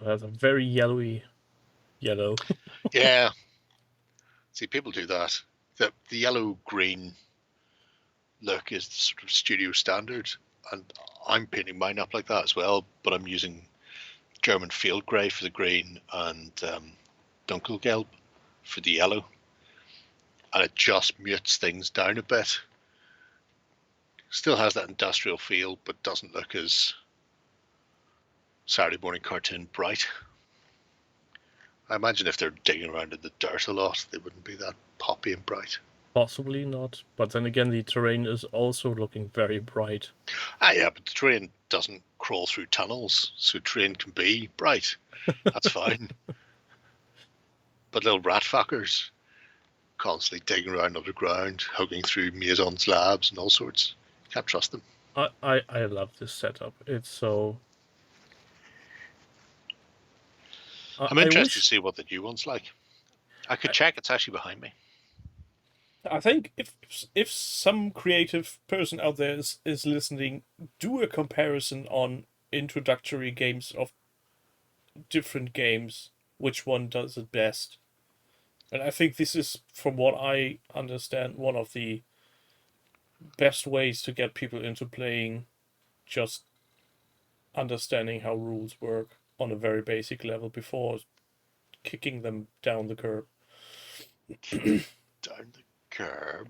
That's a very yellow. Yeah. See, people do that. The yellow-green look is the sort of studio standard, and I'm painting mine up like that as well, but I'm using German field grey for the green and Dunkelgelb for the yellow, and it just mutes things down a bit. Still has that industrial feel, but doesn't look as Saturday morning cartoon bright. I imagine if they're digging around in the dirt a lot, they wouldn't be that poppy and bright. Possibly not, but then again, the terrain is also looking very bright. Yeah, but the terrain doesn't crawl through tunnels, so terrain can be bright. That's fine. But little rat fuckers constantly digging around underground, hugging through Mason's labs and all sorts. Can't trust them. I love this setup. It's so... I'm interested to see what the new one's like. I could check. It's actually behind me. I think if some creative person out there is listening, do a comparison on introductory games of different games, which one does it best. And I think this is, from what I understand, one of the best ways to get people into playing, just understanding how rules work on a very basic level before kicking them down the curb. Down the curb.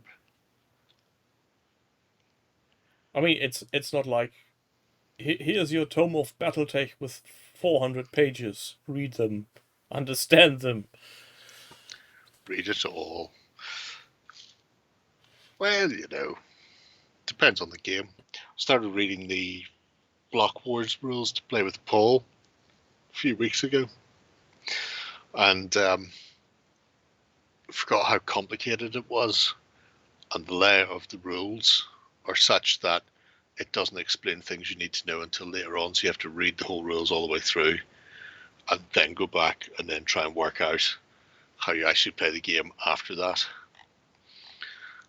I mean, it's not like, here's your tome of Battletech with 400 pages. Read them, understand them. Read it all. Well, depends on the game. Started reading the Block Wars rules to play with Paul a few weeks ago, and forgot how complicated it was, and the layout of the rules are such that it doesn't explain things you need to know until later on. So you have to read the whole rules all the way through, and then go back and then try and work out how you actually play the game after that.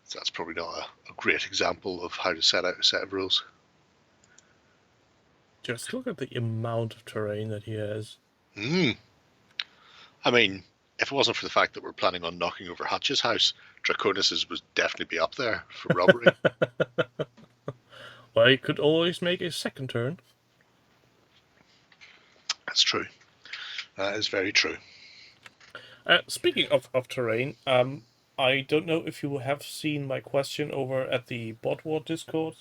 So that's probably not a great example of how to set out a set of rules. Just look at the amount of terrain that he has. I mean, if it wasn't for the fact that we're planning on knocking over Hutch's house, Draconis's would definitely be up there for robbery. Well, he could always make a second turn. That's true. That is very true. Speaking of terrain, I don't know if you have seen my question over at the Bot War Discord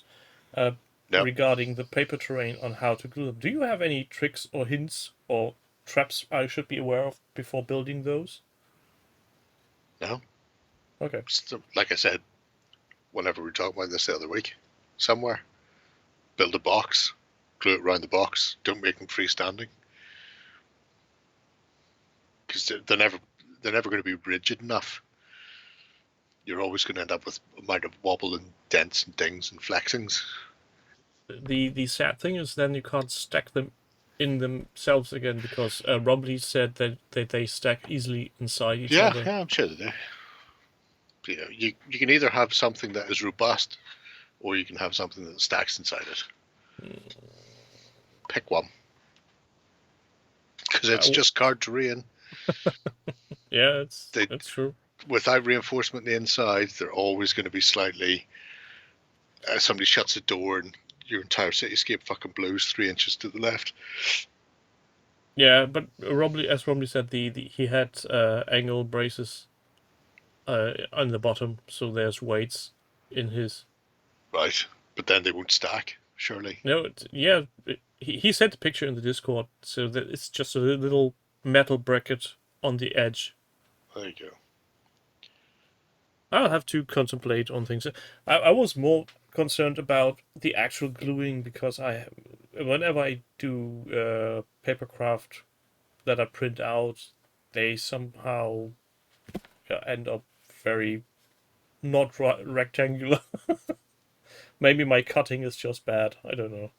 No. regarding the paper terrain on how to glue them. Do you have any tricks or hints or traps I should be aware of before building those? No. Okay. So, like I said, whenever we were talking about this the other week, somewhere, build a box, glue it around the box. Don't make them freestanding, because they're never going to be rigid enough. You're always going to end up with a amount of wobble and dents and dings and flexings. The sad thing is then you can't stack them in themselves again, because Robbie said that they stack easily inside each other. Yeah, I'm sure they do. You know, you can either have something that is robust, or you can have something that stacks inside it. Pick one, because it's just card terrain. Yeah, that's true. Without reinforcement on the inside, they're always going to be slightly. Somebody shuts a door and your entire cityscape fucking blows 3 inches to the left. Yeah, but as Robbie said, he had angle braces on the bottom, so there's weights in his. Right, but then they won't stack, surely. No, he sent a picture in the Discord, so that it's just a little metal bracket on the edge. There you go. I'll have to contemplate on things. I was more concerned about the actual gluing, because whenever I do papercraft that I print out, they somehow end up very not rectangular. Maybe my cutting is just bad. I don't know.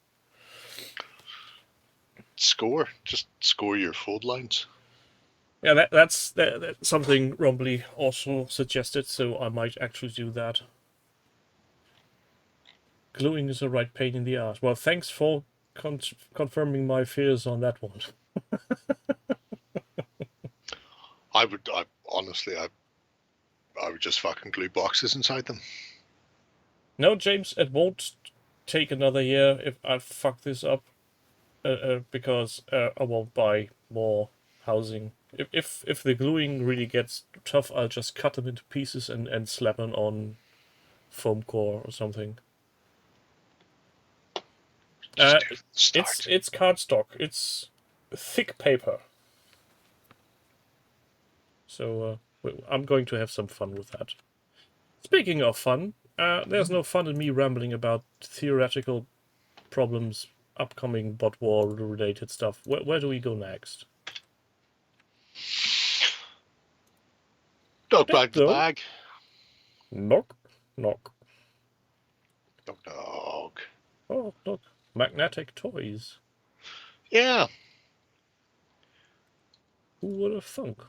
Just score your fold lines. Yeah, that's something Rombley also suggested, so I might actually do that. Gluing is a right pain in the ass. Well, thanks for confirming my fears on that one. I would just fucking glue boxes inside them. No, James, it won't take another year if I fuck this up, because I won't buy more housing. If the gluing really gets tough, I'll just cut them into pieces and slap them on foam core or something. It's cardstock. It's thick paper. So I'm going to have some fun with that. Speaking of fun, there's no fun in me rambling about theoretical problems, upcoming bot war related stuff. Where do we go next? Dog bag the bag. Knock, knock. Dog. Oh, look. Magnetic toys. Yeah. Who would have thunk?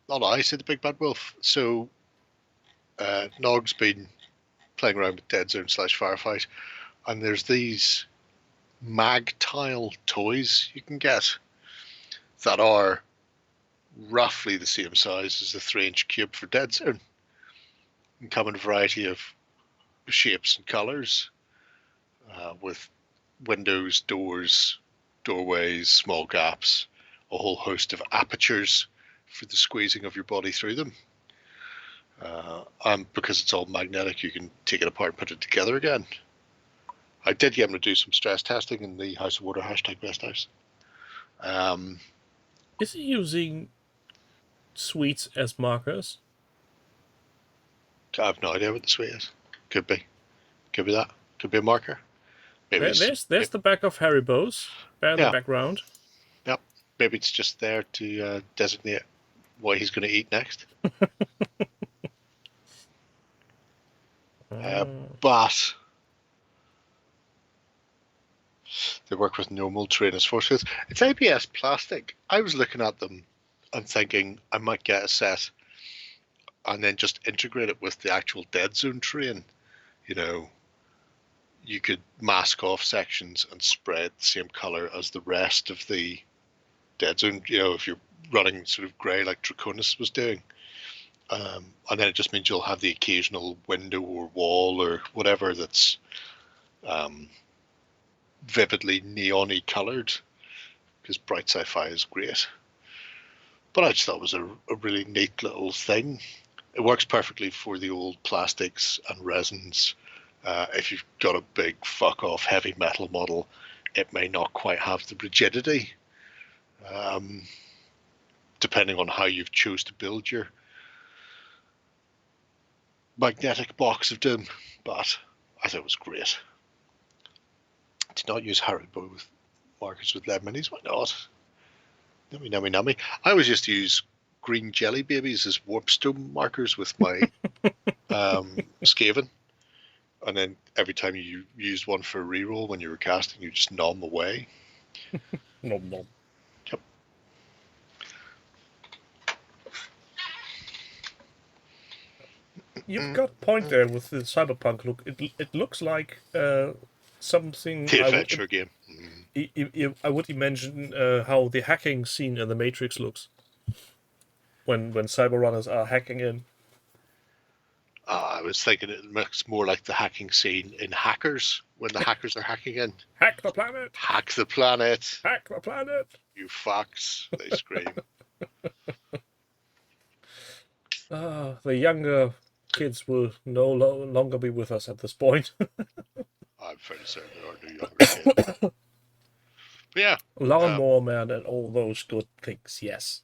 Not I, said the big bad wolf. So, Nog's been playing around with Dead Zone / Firefight, and there's these magtile toys you can get that are roughly the same size as the 3-inch cube for Dead Zone, and come in a variety of shapes and colours, with windows, doors, doorways, small gaps, a whole host of apertures for the squeezing of your body through them. And because it's all magnetic, you can take it apart and put it together again. I did get him to do some stress testing in the House of Water #BestHouse. Is he using sweets as markers? I have no idea what the sweet is. Could be that. Could be a marker. Maybe there's the back of Haribo's in the background. Yep. Maybe it's just there to designate what he's going to eat next. But They work with normal trainers forces. It's ABS plastic. I was looking at them and thinking I might get a set and then just integrate it with the actual dead zone train. You know, you could mask off sections and spread the same color as the rest of the dead zone. You know, if you're running sort of grey like Draconis was doing. And then it just means you'll have the occasional window or wall or whatever that's vividly neon-y coloured, because bright sci-fi is great. But I just thought it was a really neat little thing. It works perfectly for the old plastics and resins. If you've got a big fuck-off heavy metal model, it may not quite have the rigidity, depending on how you've chose to build your magnetic box of doom, but I thought it was great. Did not use Haribo with markers with lead minis. Why not? Nummy. I always used to use green jelly babies as warpstone markers with my Skaven, and then every time you used one for a reroll when you were casting, you just nom away. Nom. Yep. You've got a point there with the cyberpunk look. It looks like something The adventure game. I would imagine how the hacking scene in the Matrix looks when cyber runners are hacking in. I was thinking it looks more like the hacking scene in Hackers, when the hackers are hacking in. Hack the planet! Hack the planet! Hack the planet! You fucks, they scream. The younger kids will no longer be with us at this point. I'm fairly certain there are no younger kids. But yeah. Lawnmower Man and all those good things, yes.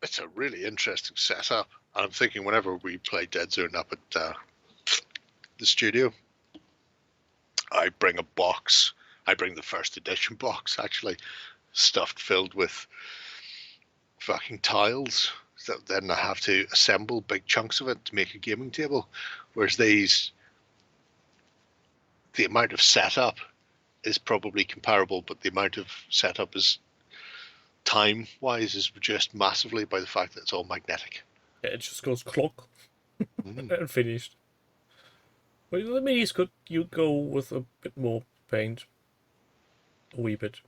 It's a really interesting setup. And I'm thinking whenever we play Dead Zone up at the studio, I bring a box. I bring the first edition box, actually, stuffed, filled with fucking tiles. So then I have to assemble big chunks of it to make a gaming table. Whereas these, the amount of setup is probably comparable, but the amount of setup is time-wise is reduced massively by the fact that it's all magnetic. Yeah, it just goes clock and finished. But the minis could you go with a bit more paint, a wee bit.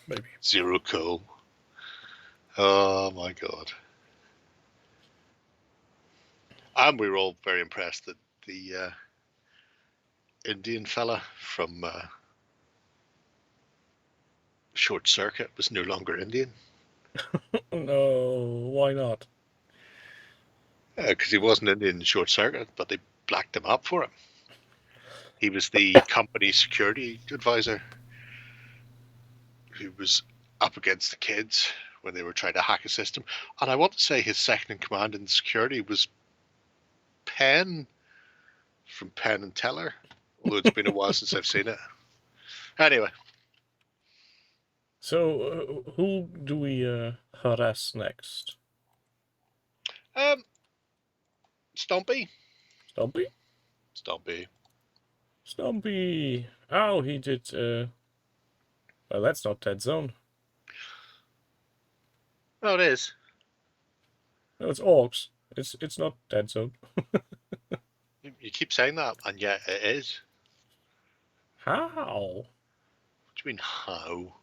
Maybe. Zero coal. Oh my god. And we were all very impressed that the Indian fella from Short Circuit was no longer Indian. No, why not? Because he wasn't Indian in Short Circuit, but they blacked him up for it. He was the company security advisor who was up against the kids when they were trying to hack a system. And I want to say his second in command in security was Penn from Penn and Teller, although it's been a while since I've seen it. Anyway. So, who do we harass next? Stompy. Stumpy? Stompy. Stumpy! Oh, he did, well, that's not Dead Zone. Oh, it is. No, it's Orcs. It's not Dead Zone. You keep saying that, and yet it is. How? What do you mean, how?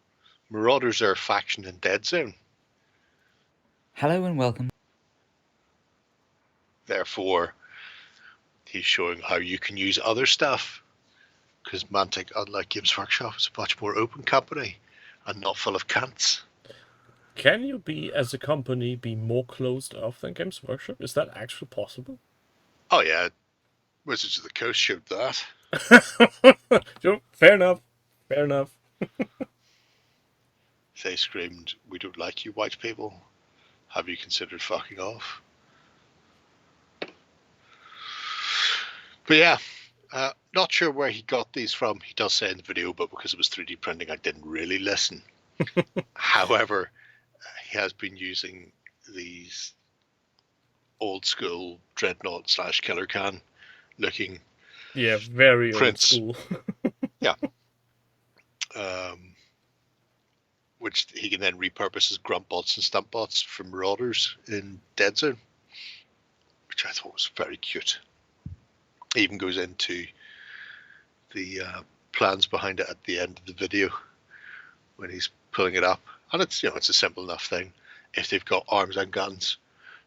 Marauders are a faction in Dead Zone. Hello and welcome. Therefore, he's showing how you can use other stuff. Because Mantic, unlike Games Workshop, is a much more open company and not full of cunts. Can you as a company, be more closed off than Games Workshop? Is that actually possible? Oh yeah, Wizards of the Coast showed that. Sure, fair enough. Fair enough. They screamed, "We don't like you, white people. Have you considered fucking off?" But yeah, not sure where he got these from. He does say in the video, but because it was 3D printing, I didn't really listen. However, he has been using these old school Dreadnought / Killer Can looking Yeah, very old prints. school. Yeah. Which he can then repurpose as grunt bots and stump bots from Marauders in Dead Zone, which I thought was very cute. He even goes into the plans behind it at the end of the video when he's pulling it up, and it's it's a simple enough thing. If they've got arms and guns,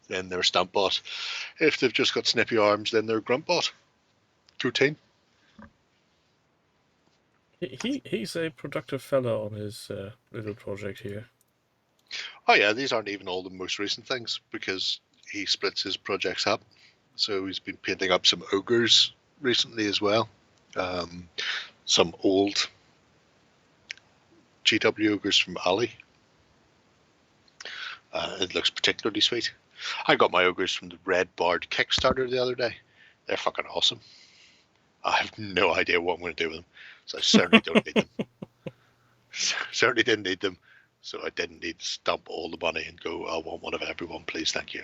then they're a stump bot. If they've just got snippy arms, then they're a grunt bot. Routine. He's a productive fellow on his little project here. Oh yeah, these aren't even all the most recent things because he splits his projects up. So he's been painting up some ogres recently as well. Some old GW ogres from Ali. It looks particularly sweet. I got my ogres from the Red Bard Kickstarter the other day. They're fucking awesome. I have no idea what I'm going to do with them, so I certainly don't need them. Certainly didn't need them, so I didn't need to stump all the money and go, I want one of everyone, please, thank you.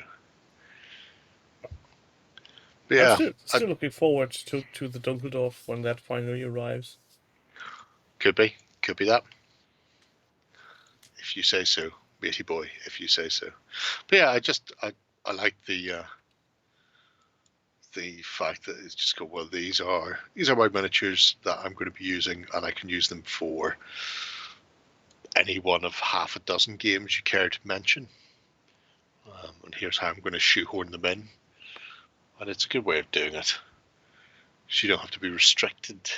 But yeah, I'm still looking forward to the Dunkeldorf when that finally arrives. Could be that. If you say so, matey boy, if you say so. But yeah, I like the fact that it's just go, well, these are my miniatures that I'm going to be using, and I can use them for any one of half a dozen games you care to mention. And here's how I'm going to shoehorn them in. And it's a good way of doing it. So you don't have to be restricted.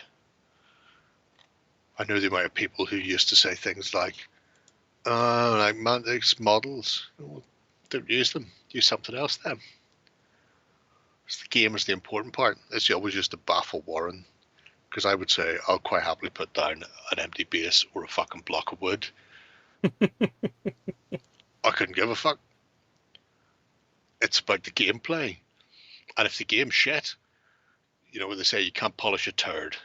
I know the amount of people who used to say things like Mantix models. Well, don't use them. Use something else then. The game is the important part. It's always just to baffle Warren, because I would say I'll quite happily put down an empty base or a fucking block of wood. I couldn't give a fuck. It's about the gameplay, and if the game's shit, when they say you can't polish a turd.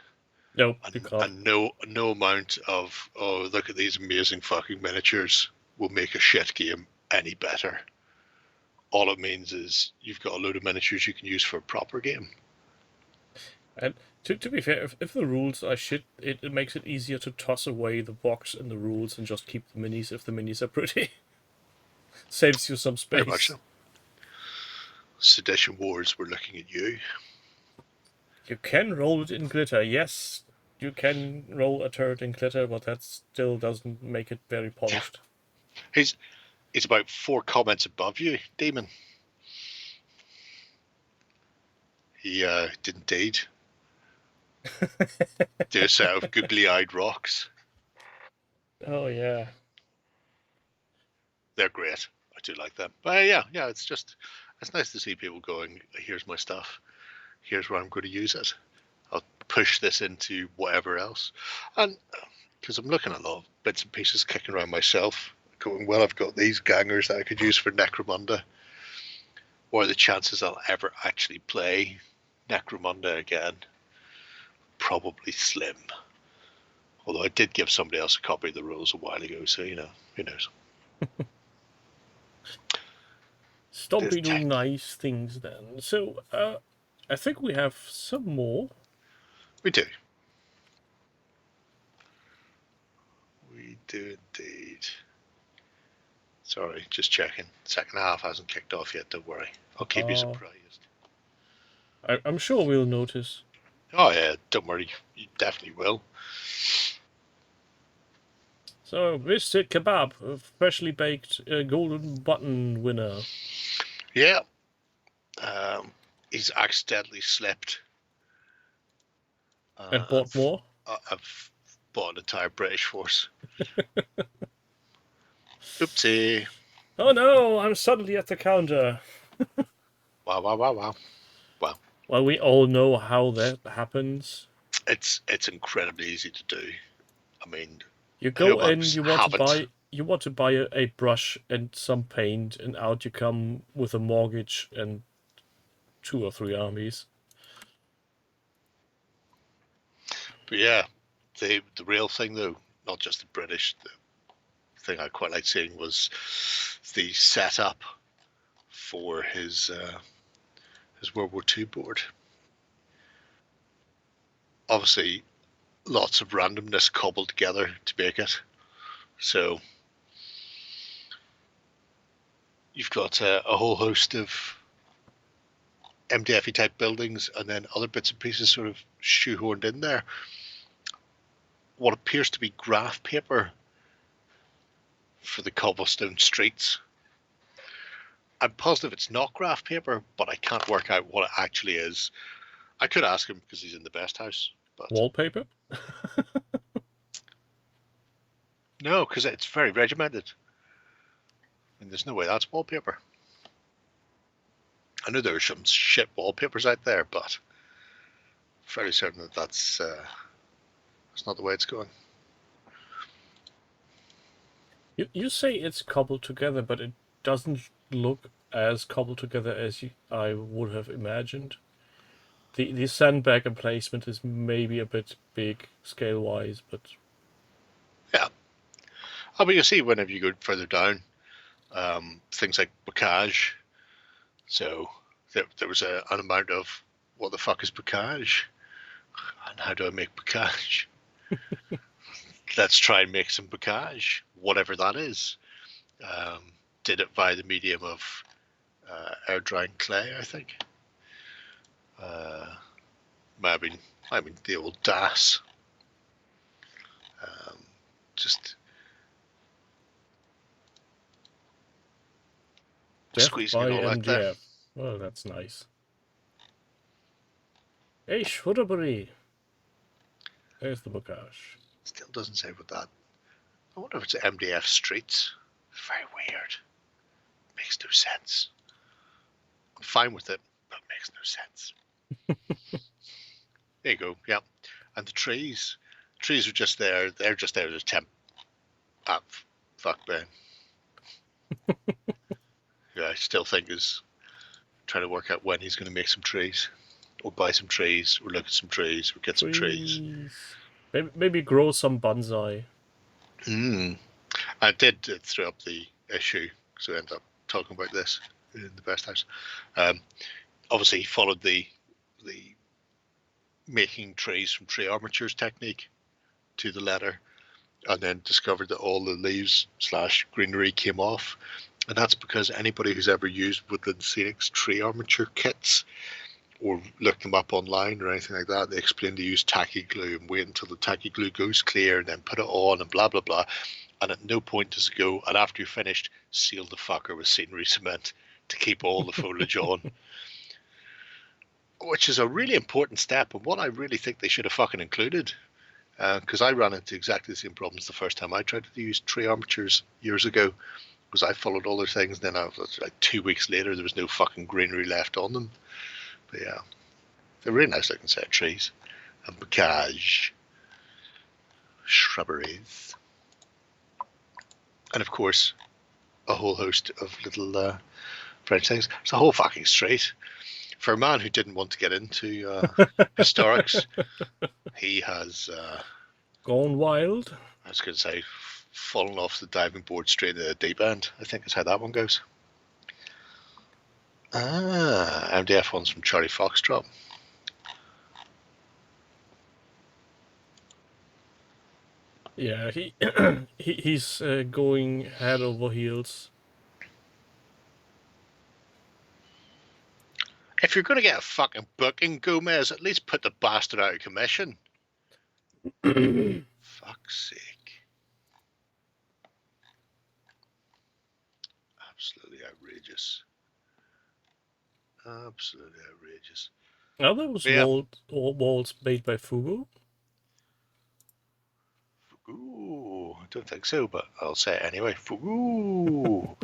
No, you can't. And no amount of look at these amazing fucking miniatures will make a shit game any better. All it means is you've got a load of miniatures you can use for a proper game. And to be fair, if the rules are shit, it makes it easier to toss away the box and the rules and just keep the minis if the minis are pretty. Saves you some space. Very much so. Sedition Wars, we're looking at you. You can roll it in glitter, yes. You can roll a turret in glitter, but that still doesn't make it very polished. He's about 4 comments above you, Demon. He did indeed do a set of googly-eyed rocks. Oh, yeah. They're great. I do like them. But yeah, it's nice to see people going, here's my stuff. Here's where I'm going to use it. I'll push this into whatever else. And because I'm looking at a lot of bits and pieces kicking around myself, going, well, I've got these gangers that I could use for Necromunda. What are the chances I'll ever actually play Necromunda again? Probably slim. Although I did give somebody else a copy of the rules a while ago, so who knows. Stop doing nice things then. So, I think we have some more. We do. We do indeed. Sorry, just checking. Second half hasn't kicked off yet, don't worry. I'll keep you surprised. I'm sure we'll notice. Oh yeah, don't worry. You definitely will. So, Mr. Kebab, a freshly baked golden button winner. Yeah. He's accidentally slipped. And bought more? I've bought an entire British force. Oopsie. Oh no, I'm suddenly at the counter. Wow. Well, we all know how that happens. It's incredibly easy to do. I mean, you go in, you want to buy a brush and some paint, and out you come with a mortgage and 2 or 3 armies. But yeah, the real thing though, not just the British, the thing I quite like seeing was the setup for his World War II board. Obviously, lots of randomness cobbled together to make it. So you've got a whole host of MDF type buildings and then other bits and pieces sort of shoehorned in there. What appears to be graph paper for the cobblestone streets. I'm positive it's not graph paper, but I can't work out what it actually is. I could ask him because he's in the best house. But Wallpaper? no, because it's very regimented. And there's no way that's wallpaper. I know there are some shit wallpapers out there, but I'm fairly certain that that's not the way it's going. You say it's cobbled together, but it doesn't look as cobbled together as I would have imagined. The sandbag emplacement is maybe a bit big scale-wise, but... Yeah. Oh, but you'll see whenever you go further down, things like bocage. So there was an amount of, what the fuck is bocage? And how do I make bocage? Let's try and make some bocage, whatever that is. Did it via the medium of air drying clay, I think. Might have been the old DAS. Just squeezing it all out there. Well, that's nice. Hey, Shudderbury. There's the bocage. Still doesn't say what that. I wonder if it's MDF streets. It's very weird. Makes no sense. I'm fine with it, but it makes no sense. There you go. Yeah, and the trees. Trees are just there. They're just there to tempt. Ah, fuck Ben. Yeah, I still think is trying to work out when he's going to make some trees, or buy some trees, or look at some trees, or get some trees. Maybe grow some bonsai. I did throw up the issue, so I ended up talking about this in the best house. Obviously, he followed the making trees from tree armatures technique to the letter, and then discovered that all the leaves / greenery came off. And that's because anybody who's ever used Woodland Scenic's tree armature kits or looked them up online or anything like that, they explain to use tacky glue and wait until the tacky glue goes clear and then put it on and blah, blah, blah. And at no point does it go, and after you're finished, seal the fucker with scenery cement to keep all the foliage on. Which is a really important step, and what I really think they should have fucking included. Because I ran into exactly the same problems the first time I tried to use tree armatures years ago. Because I followed all their things, and then I was like 2 weeks later, there was no fucking greenery left on them. But yeah, they're really nice looking set of trees. And bocage, shrubberies, and of course, a whole host of little French things. It's a whole fucking street. For a man who didn't want to get into historics, he has gone wild. I was going to say, fallen off the diving board straight into the deep end. I think that's how that one goes. MDF ones from Charlie Foxtrot. Yeah, he's going head over heels. If you're going to get a fucking booking, Gomez, at least put the bastard out of commission. Fuck's sake. Absolutely outrageous. Absolutely outrageous. Now there was walls made by Fugu. Fugu. I don't think so, but I'll say it anyway. Fugu.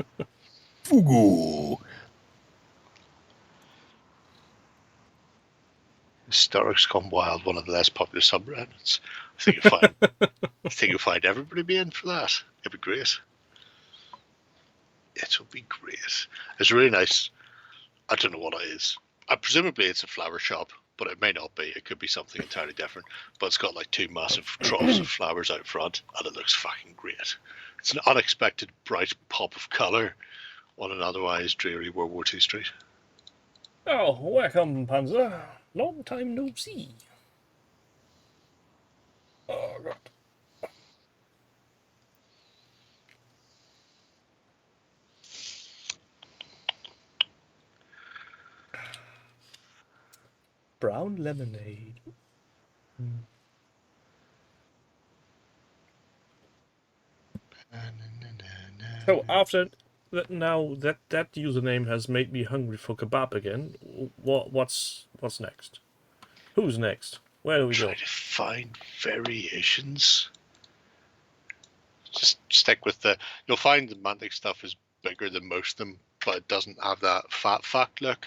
Fugu. Historics Gone Wild, one of the less popular subreddits. I think you'll find everybody be in for that. It'd be great. It will be great. It's really nice. I don't know what it is. Presumably it's a flower shop, but it may not be. It could be something entirely different. But it's got like 2 massive troughs of flowers out front, and it looks fucking great. It's an unexpected bright pop of colour on an otherwise dreary World War II street. Oh, welcome, Panzer. Long time no see. Oh, God. Brown lemonade. So after that, now that username has made me hungry for kebab again. What's next? Who's next? Where do we go? Try to find variations. Just stick with the. You'll find the Mantic stuff is bigger than most of them, but it doesn't have that fat fuck look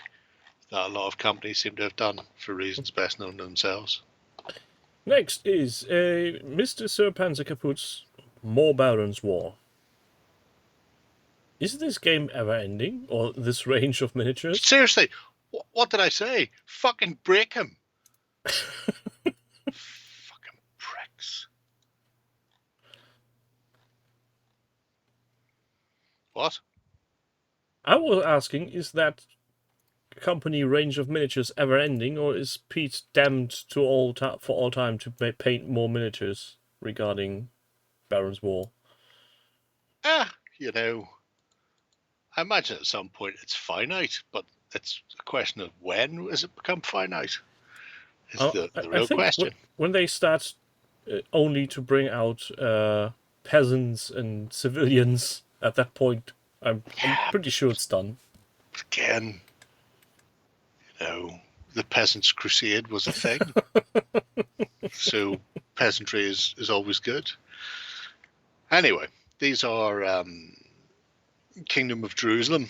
that a lot of companies seem to have done for reasons best known to themselves. Next is Mr. Sir Panzer Kaput's More Baron's War. Is this game ever ending, or this range of miniatures? Seriously, what did I say? Fucking break him! Fucking pricks. What? I was asking, is that company range of miniatures ever ending, or is Pete damned to for all time to paint more miniatures regarding Baron's War? You know, I imagine at some point it's finite, but it's a question of when has it become finite? Is the real question. When they start only to bring out peasants and civilians, at that point, I'm pretty sure it's done. Again, you know, the Peasants' Crusade was a thing. So peasantry is always good. Anyway, these are Kingdom of Jerusalem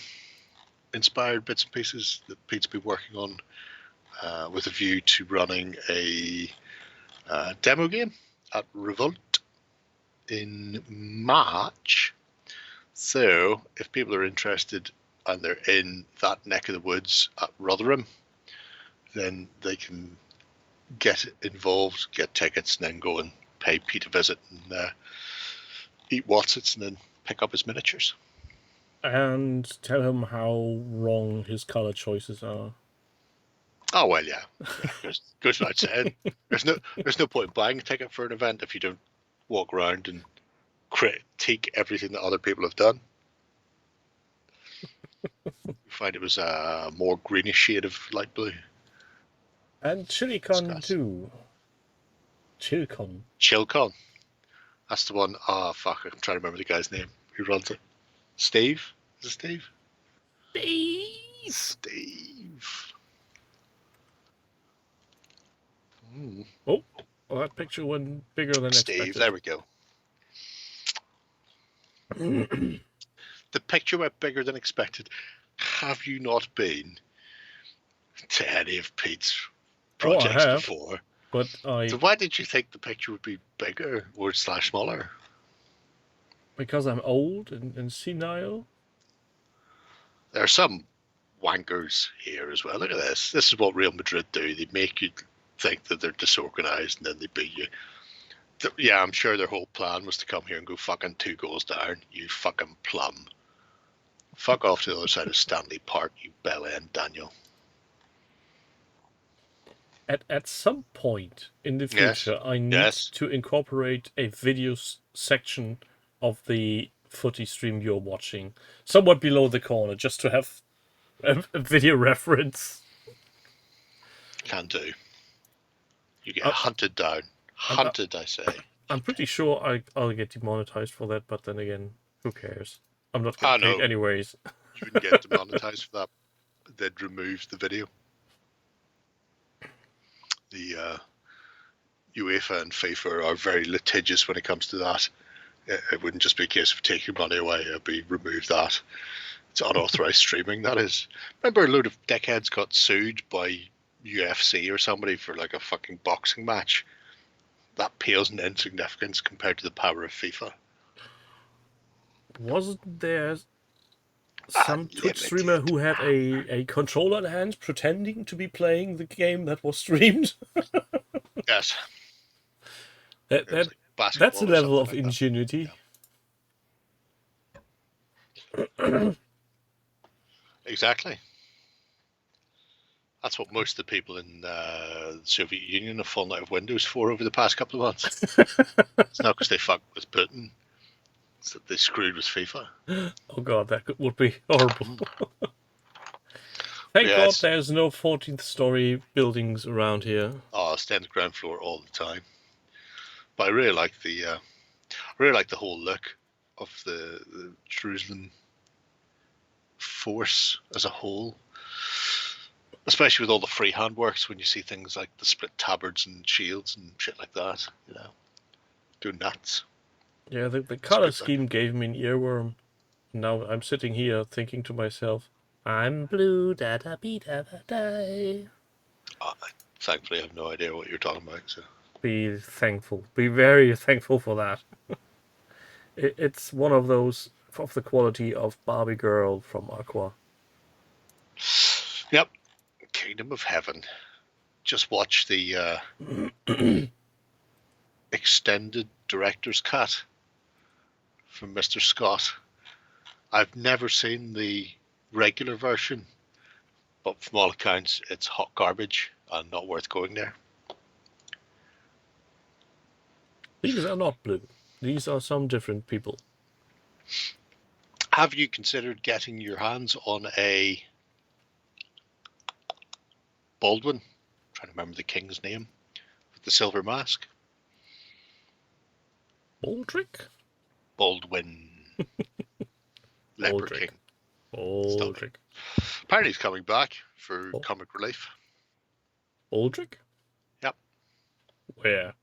inspired bits and pieces that Pete's been working on with a view to running a demo game at Revolt in March. So if people are interested and they're in that neck of the woods at Rotherham, then they can get involved, get tickets, and then go and pay Pete a visit and eat Watsits and then pick up his miniatures. And tell him how wrong his color choices are. Oh well, yeah. Goes without saying. There's no point in buying a ticket for an event if you don't walk around and critique everything that other people have done. You find it was a more greenish shade of light blue. And ChiliCon too. Chilcon. That's the one. Oh fuck! I'm trying to remember the guy's name who runs it. Steve? Is it Steve? Steve. Oh, well, that picture went bigger than expected. Steve, there we go. The picture went bigger than expected. Have you not been to any of Pete's projects before? But So why did you think the picture would be bigger or / smaller? Because I'm old and senile? There are some wankers here as well. Look at this. This is what Real Madrid do. They make you think that they're disorganized and then they beat you. Yeah, I'm sure their whole plan was to come here and go fucking 2 goals down. You fucking plum. Fuck off to the other side of Stanley Park, you bell end, Daniel. At some point in the future, I need to incorporate a video section of the footy stream you're watching, somewhat below the corner, just to have a video reference. Can do. You get hunted down. Hunted, I say. I'm pretty sure I'll get demonetized for that, but then again, who cares? I'm not getting paid anyways. You wouldn't get demonetized for that. They'd remove the video. The UEFA and FIFA are very litigious when it comes to that. It wouldn't just be a case of taking money away. It'd be remove that. It's unauthorized streaming, that is. Remember a load of dickheads got sued by UFC or somebody for like a fucking boxing match? That pales in insignificance compared to the power of FIFA. Wasn't there some Twitch streamer who had a controller in hand pretending to be playing the game that was streamed? Yes. That's a level of ingenuity. Yeah. Exactly. That's what most of the people in the Soviet Union have fallen out of Windows for over the past couple of months. It's not because they fucked with Putin. It's that they screwed with FIFA. Oh god, would be horrible. Thank God there's no 14th story buildings around here. Oh, I stay on the ground floor all the time. But I really like the whole look of the Jerusalem force as a whole. Especially with all the freehand works, when you see things like the split tabards and shields and shit like that, you know, doing nuts. Yeah, the color scheme gave me an earworm. Now I'm sitting here thinking to myself, I'm blue, da da be da da da. Thankfully, I have no idea what you're talking about. So be thankful, be very thankful for that. It's one of those of the quality of Barbie Girl from Aqua. Yep, Kingdom of Heaven. Just watch the extended director's cut from Mr. Scott. I've never seen the regular version, but from all accounts, it's hot garbage and not worth going there. These are not blue. These are some different people. Have you considered getting your hands on a Baldwin? I'm trying to remember the king's name with the silver mask. Baldric? Baldwin. Leper Baldric. King. Baldric. Apparently he's coming back for comic relief. Baldric? Yep. Where?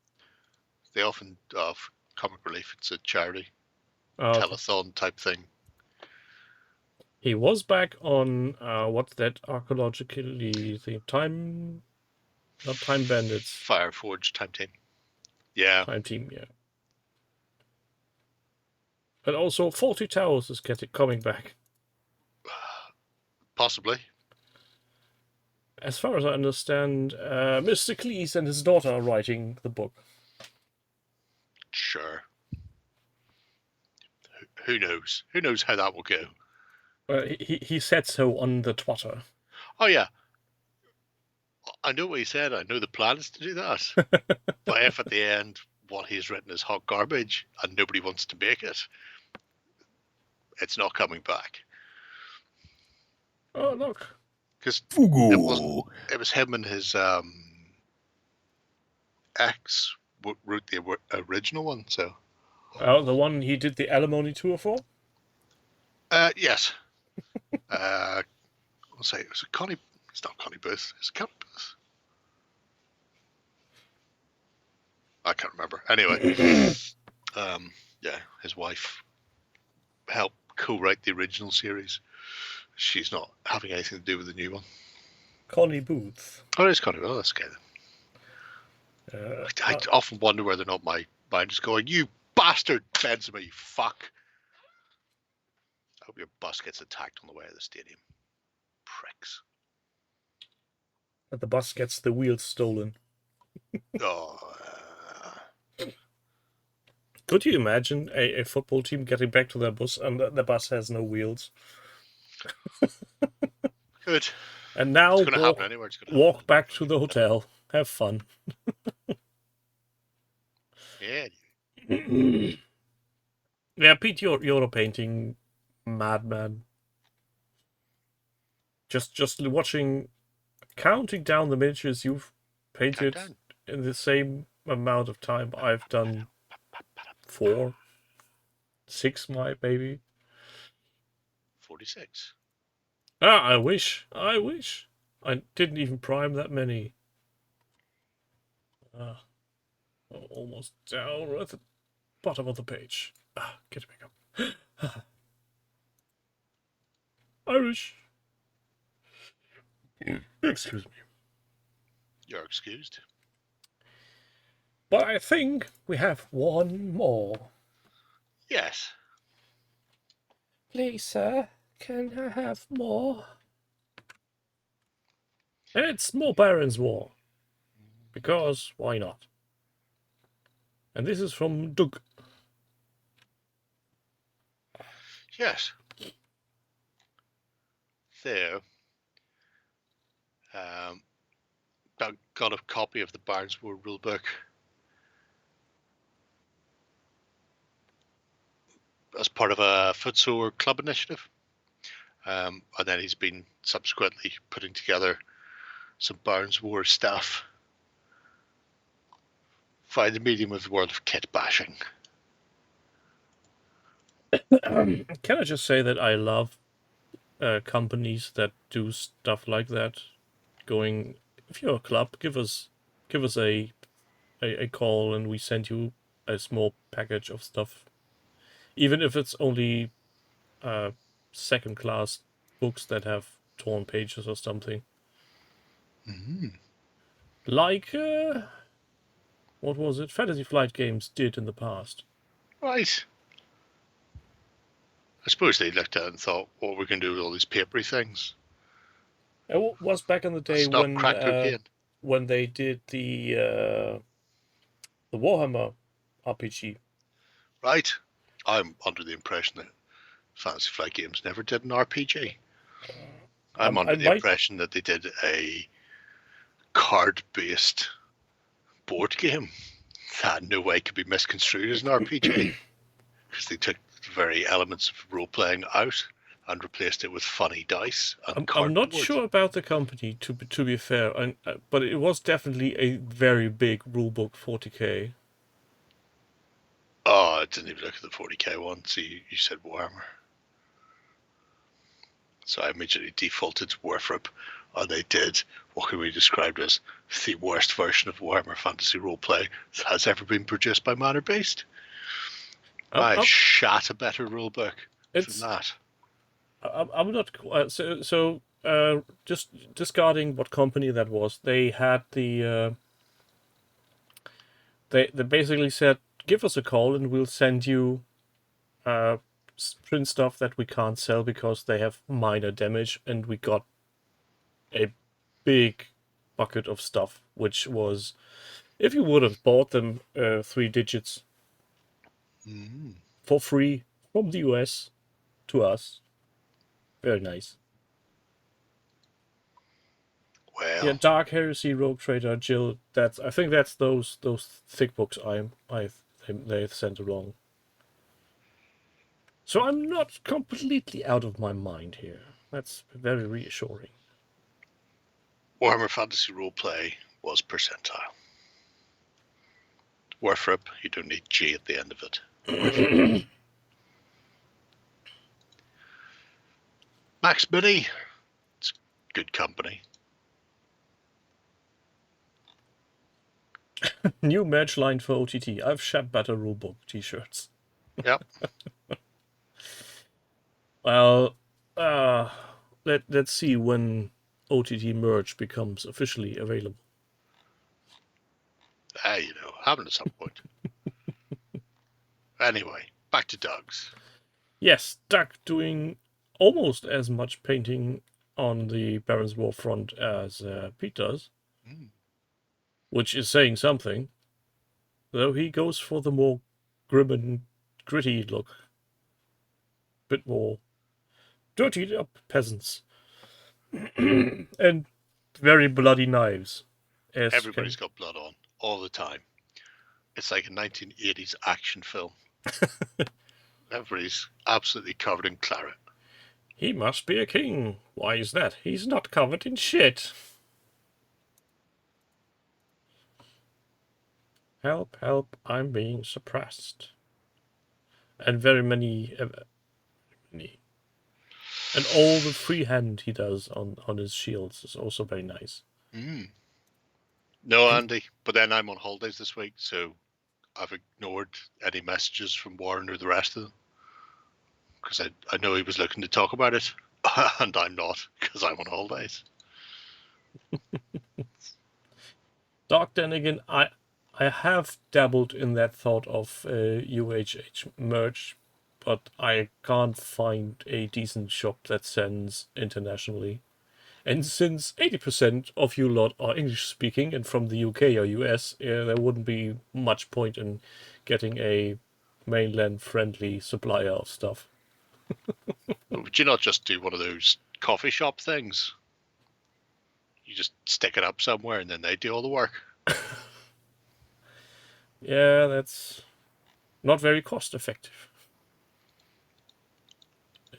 They often, for comic relief, it's a charity telethon type thing. He was back on, what's that archaeologically thing? Not Time Bandits. Fireforge Time Team. Yeah. Time Team, yeah. And also 40 Towers is coming back. Possibly. As far as I understand, Mr. Cleese and his daughter are writing the book. Sure. Who knows? Who knows how that will go? He said so on the Twitter. Oh, yeah. I know what he said. I know the plan is to do that. But if at the end what he's written is hot garbage and nobody wants to make it, it's not coming back. Oh, look. Because it was him and his ex wrote the original one, so... Oh, the one he did the alimony tour for? Yes. I'll say it was Connie... It's not Connie Booth. It's Connie Booth. I can't remember. Anyway, yeah, his wife helped co-write the original series. She's not having anything to do with the new one. Connie Booth. Oh, it's Connie Booth. That's good. I often wonder whether or not my mind is going, you bastard, Benzema, you fuck. I hope your bus gets attacked on the way to the stadium. Pricks. But the bus gets the wheels stolen. Could you imagine a football team getting back to their bus and the bus has no wheels? Good. And now walk back to the hotel. Have fun. Yeah. Yeah, Pete, you're a painting madman. Just watching, counting down the miniatures you've painted in the same amount of time I've done 4, 6, my baby. 46. I wish. I didn't even prime that many. Almost down at the bottom of the page. Get it back up. Irish. Excuse me. You're excused. But I think we have one more. Yes. Please, sir, can I have more? It's more Baron's War. Because why not? And this is from Doug. Yes. there, I got a copy of the Barnesworld rulebook as part of a Footsore club initiative. And then he's been subsequently putting together some Barnes War stuff. Find the medium of the world of kit bashing. Can I just say that I love companies that do stuff like that? Going, if you're a club, give us a call and we send you a small package of stuff, even if it's only second class books that have torn pages or something. Mm-hmm. Like what was it? Fantasy Flight Games did in the past. Right. I suppose they looked at it and thought, what are we going to do with all these papery things? It was back in the day That's not crack cocaine. when they did the Warhammer RPG. Right. I'm under the impression that Fantasy Flight Games never did an RPG. I'm under the impression that they did a card-based board game that in no way could be misconstrued as an RPG, because they took the very elements of role-playing out and replaced it with funny dice and I'm not cardboard. sure about the company, to be fair, but it was definitely a very big rulebook, 40k. Oh, I didn't even look at the 40k one. So you said Warhammer. So I immediately defaulted to Warfrip, and they did what can be described as the worst version of Warhammer Fantasy Roleplay that has ever been produced by Manor Based. I shat a better rulebook than that. I'm not so. Just discarding what company that was. They had the. They basically said, give us a call and we'll send you print stuff that we can't sell because they have minor damage, and we got a big bucket of stuff, which was, if you would have bought them 3 digits for free from the US to us. Very nice. Well, yeah, Dark Heresy, Rogue Trader, Jill. I think that's those thick books they've sent along. So I'm not completely out of my mind here. That's very reassuring. Warhammer Fantasy Roleplay was percentile. Warfrip, you don't need G at the end of it. Max Mini, it's good company. New merch line for OTT. I've shipped better rulebook t-shirts. Yep. Well, let's see when OTT merch becomes officially available. Happen at some point. Anyway, back to Doug's. Yes, Doug doing almost as much painting on the Baron's War front as Pete does, which is saying something, though he goes for the more grim and gritty look. Bit more dirtied up peasants. And very bloody knives. Everybody's got blood on all the time. It's like a 1980s action film. Everybody's absolutely covered in claret. He must be a king. Why is that? He's not covered in shit. Help, help, I'm being suppressed. And very many. And all the freehand he does on his shields is also very nice. No, Andy, but then I'm on holidays this week, so I've ignored any messages from Warren or the rest of them. Because I know he was looking to talk about it, and I'm not, because I'm on holidays. Doc, then again, I have dabbled in that thought of UHH merch, but I can't find a decent shop that sends internationally. And since 80% of you lot are English-speaking and from the UK or US, there wouldn't be much point in getting a mainland-friendly supplier of stuff. Would you not just do one of those coffee shop things. You just stick it up somewhere and then they do all the work. Yeah, that's not very cost effective.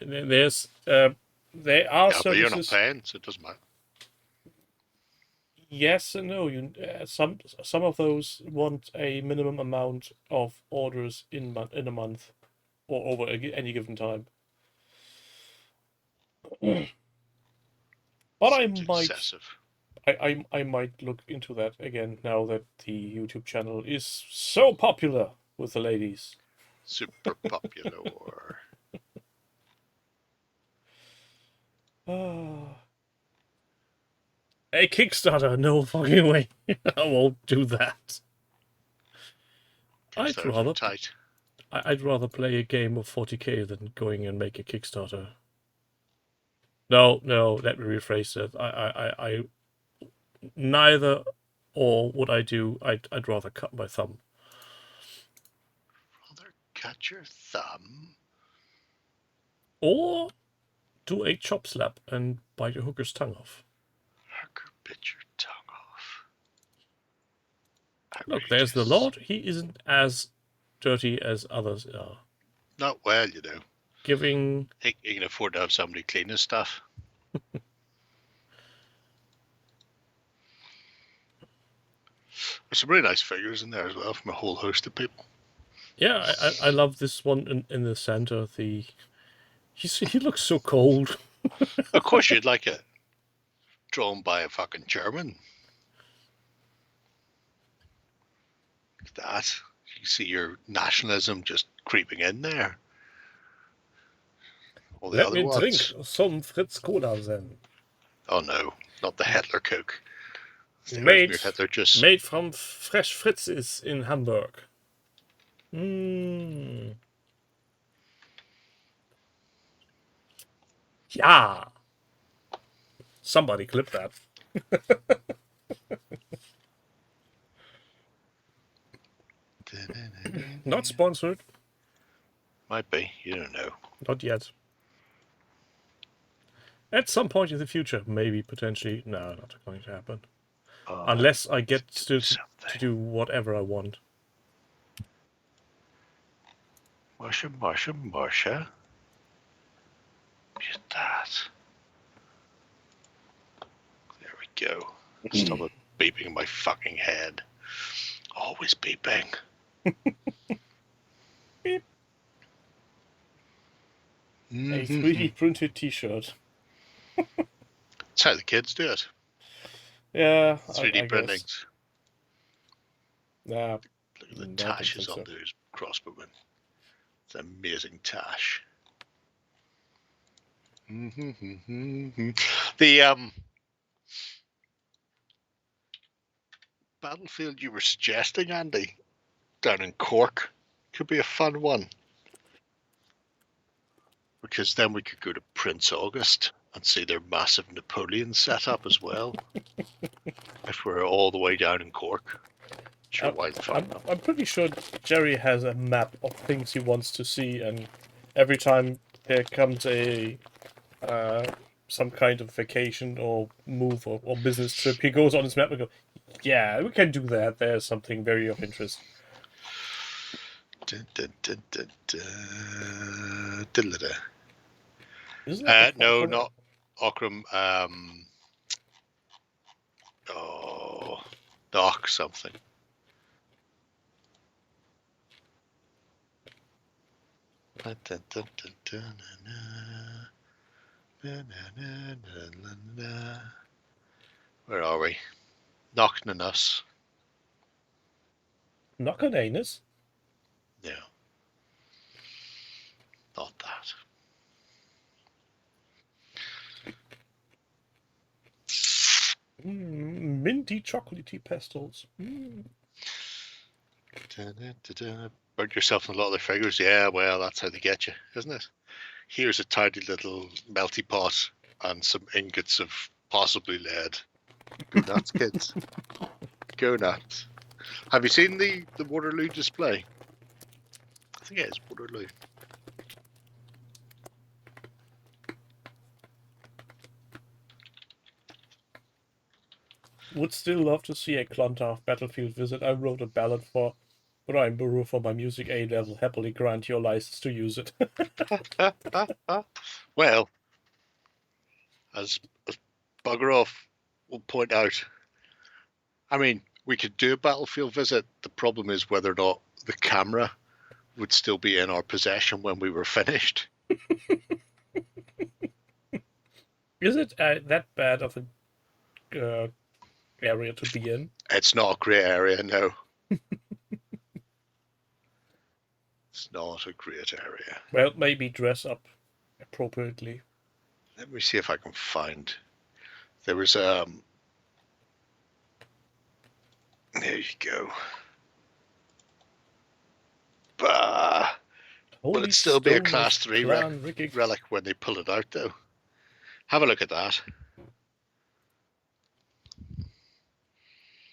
There's there are Yeah, but you're not services. paying, so it doesn't matter. Yes and no. Some of those want a minimum amount of orders in a month, or over any given time. But I Seems might, excessive. I might look into that again now that the YouTube channel is so popular with the ladies. Super popular. A Kickstarter? No fucking way. I won't do that. I'd rather tight. I'd rather play a game of 40k than going and make a Kickstarter. No, let me rephrase that. I neither or would I do. I'd rather cut my thumb. Rather cut your thumb. Or do a chop slap and bite your hooker's tongue off. Hooker bit your tongue off. Look, there's the Lord. He isn't as dirty as others are. Not well, you know. Giving... He can afford to have somebody clean his stuff. There's some really nice figures in there as well from a whole host of people. Yeah, I love this one in the center. He looks so cold. Of course you'd like it. Drawn by a fucking German. Look at that. You see your nationalism just creeping in there. All the Let other me ones. drink some Fritz Cola then. Oh no, not the Hitler Coke. Made Hitler just... made from fresh Fritzes in Hamburg. Yeah. Somebody clip that. Not sponsored. Might be, you don't know. Not yet. At some point in the future, maybe, potentially. No, not going to happen. Unless I get to do whatever I want. Marsha. Look at that. There we go. Stop it beeping in my fucking head. Always beeping. Beep. A 3D printed t-shirt. That's how the kids do it. Yeah, 3D printing. Yeah. Look at the tashes on those crossbowmen. It's an amazing tash. The battlefield you were suggesting, Andy, down in Cork, could be a fun one. Because then we could go to Prince August and see their massive Napoleon setup as well. If we're all the way down in Cork. Sure, why the fuck not? I'm pretty sure Jerry has a map of things he wants to see, and every time there comes a some kind of vacation or move or business trip, he goes on his map and goes, yeah, we can do that. There's something very of interest. No, not Ockram. Doc something. Where are we? Knocking on us. Knock on anus? No. Not that. Minty chocolatey pastels. Burnt yourself in a lot of their figures. Yeah, well, that's how they get you, isn't it? Here's a tiny little melty pot and some ingots of possibly lead. Go nuts, kids. Go nuts. Have you seen the Waterloo display? I think it is Waterloo. Would still love to see a Clontarf battlefield visit. I wrote a ballad for Brian Burrow for my music A level. Happily grant your license to use it. Well, as Bugger Off will point out, I mean, we could do a battlefield visit. The problem is whether or not the camera would still be in our possession when we were finished. Is it that bad of a area to be in? It's not a great area, no. It's not a great area. Well, maybe dress up appropriately. Let me see if I can find. There was there you go. Will it still be a class 3 relic when they pull it out, though? Have a look at that.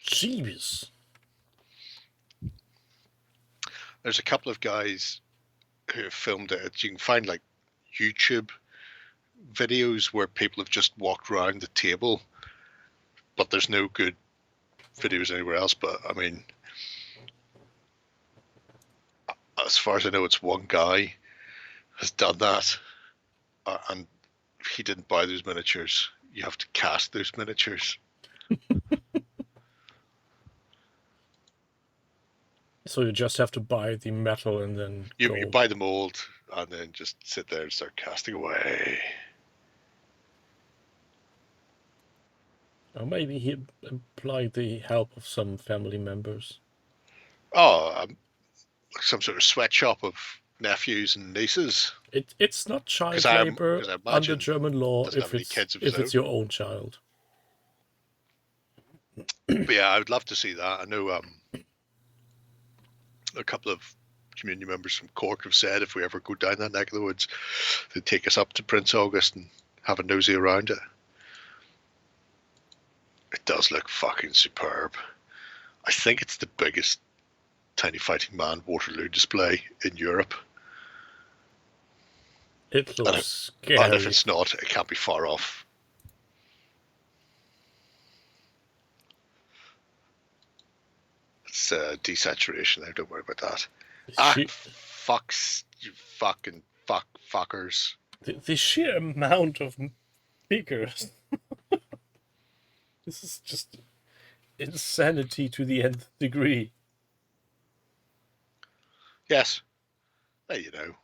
Jeebus. There's a couple of guys who have filmed it. You can find like YouTube videos where people have just walked around the table, but there's no good videos anywhere else. But I mean, as far as I know, it's one guy has done that, and he didn't buy those miniatures. You have to cast those miniatures. So you just have to buy the metal and then you buy the mold and then just sit there and start casting away. Or maybe he implied the help of some family members. Oh, some sort of sweatshop of nephews and nieces. It's not child labor under German law if it's your own child. But yeah, I would love to see that. I know a couple of community members from Cork have said if we ever go down that neck of the woods, they'd take us up to Prince August and have a nosy around it. It does look fucking superb. I think it's the biggest Tiny Fighting Man Waterloo display in Europe. It looks scary. And if it's not, it can't be far off. It's desaturation there, don't worry about that. Fucks, you fucking fuckers. The sheer amount of figures. This is just insanity to the nth degree. Yes. Well, you know.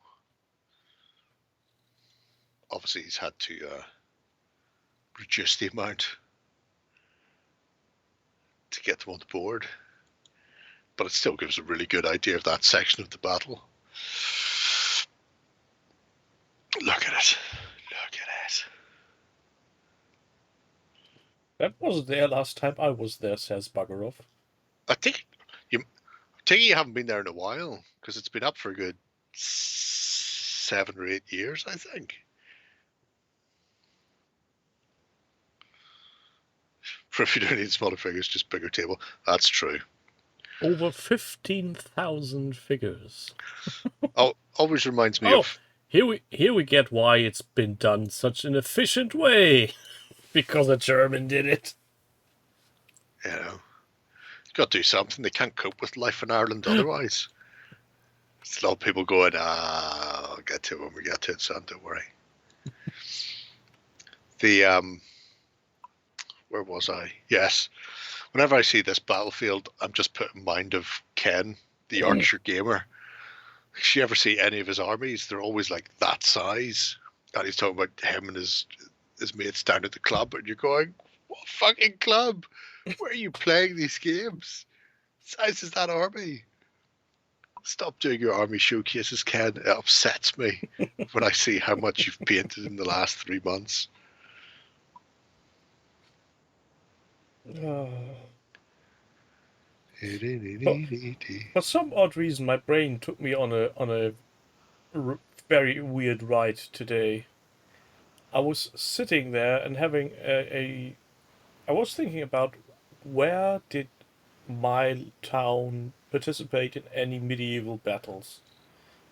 Obviously, he's had to reduce the amount to get them on the board. But it still gives a really good idea of that section of the battle. Look at it. Look at it. That wasn't there last time I was there, says Buggerov. I think you haven't been there in a while, because it's been up for a good 7 or 8 years, I think. For if you don't need smaller figures, just bigger table. That's true. Over 15,000 figures. Oh, always reminds me of. Here we get why it's been done such an efficient way. Because a German did it. You know, got to do something. They can't cope with life in Ireland otherwise. There's a lot of people going, I'll get to it when we get to it, son, don't worry. Where was I? Yes. Whenever I see this battlefield, I'm just put in mind of Ken, the Yorkshire gamer. If you ever see any of his armies, they're always like that size. And he's talking about him and his mates down at the club, and you're going, what fucking club? Where are you playing these games? What size is that army? Stop doing your army showcases, Ken. It upsets me when I see how much you've painted in the last 3 months. For some odd reason, my brain took me on a very weird ride today. I was sitting there and having I was thinking about where did my town participate in any medieval battles,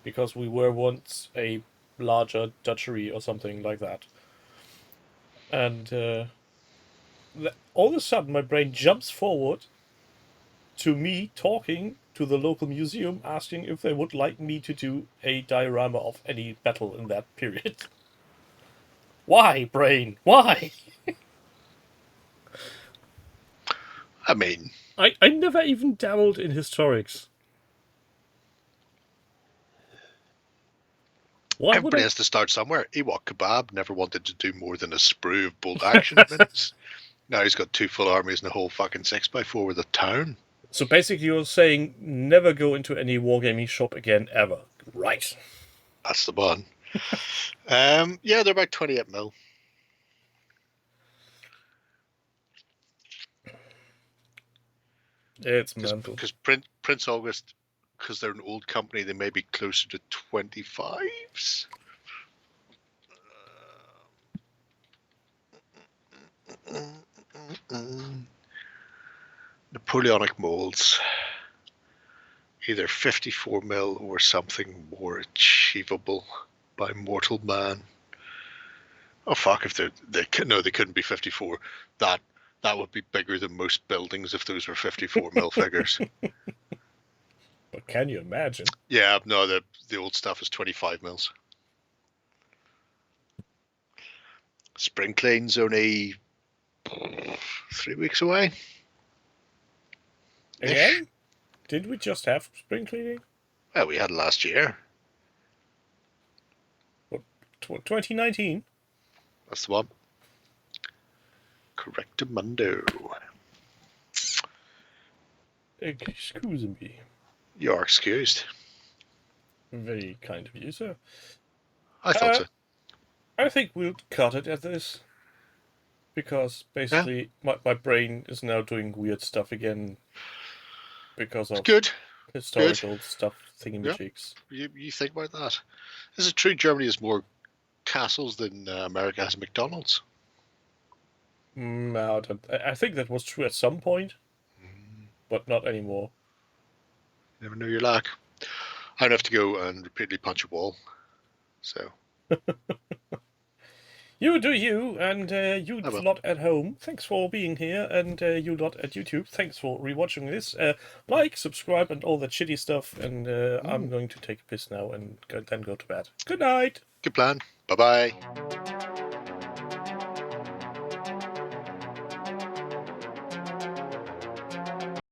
because we were once a larger duchy or something like that, and all of a sudden my brain jumps forward to me talking to the local museum, asking if they would like me to do a diorama of any battle in that period. Why, brain? Why? I mean, I never even dabbled in historics. Why would everybody I? has to start somewhere. Ewok Kebab never wanted to do more than a sprue of bolt action minutes. Now he's got 2 full armies and a whole fucking 6x4 with a town. So basically you're saying never go into any wargaming shop again, ever. Right. That's the one. Yeah, they're about 28 mil. It's mental. Because Prince August, because they're an old company, they may be closer to 25s. Napoleonic molds. Either 54 mil or something more achievable by mortal man. Oh fuck! If they couldn't be 54. That would be bigger than most buildings if those were 54 mil figures. But can you imagine? Yeah, no, the old stuff is 25 mils. Spring clean's only 3 weeks away. Again? Did we just have spring cleaning? Well, we had last year. What, 2019? That's the one. Correctamundo. Excuse me. You are excused. Very kind of you, sir. I thought so. I think we'll cut it at this. Because basically my brain is now doing weird stuff again. Because of Good. historical stuff thingamajigs. You think about that. Is it true Germany has more castles than America has McDonald's? No, I think that was true at some point. But not anymore. Never know your luck. I'd have to go and repeatedly punch a wall. So. You do you, and you lot at home, thanks for being here, and you lot at YouTube, thanks for rewatching this. Like, subscribe, and all that shitty stuff, and I'm going to take a piss now and then go to bed. Good night! Good plan. Bye-bye.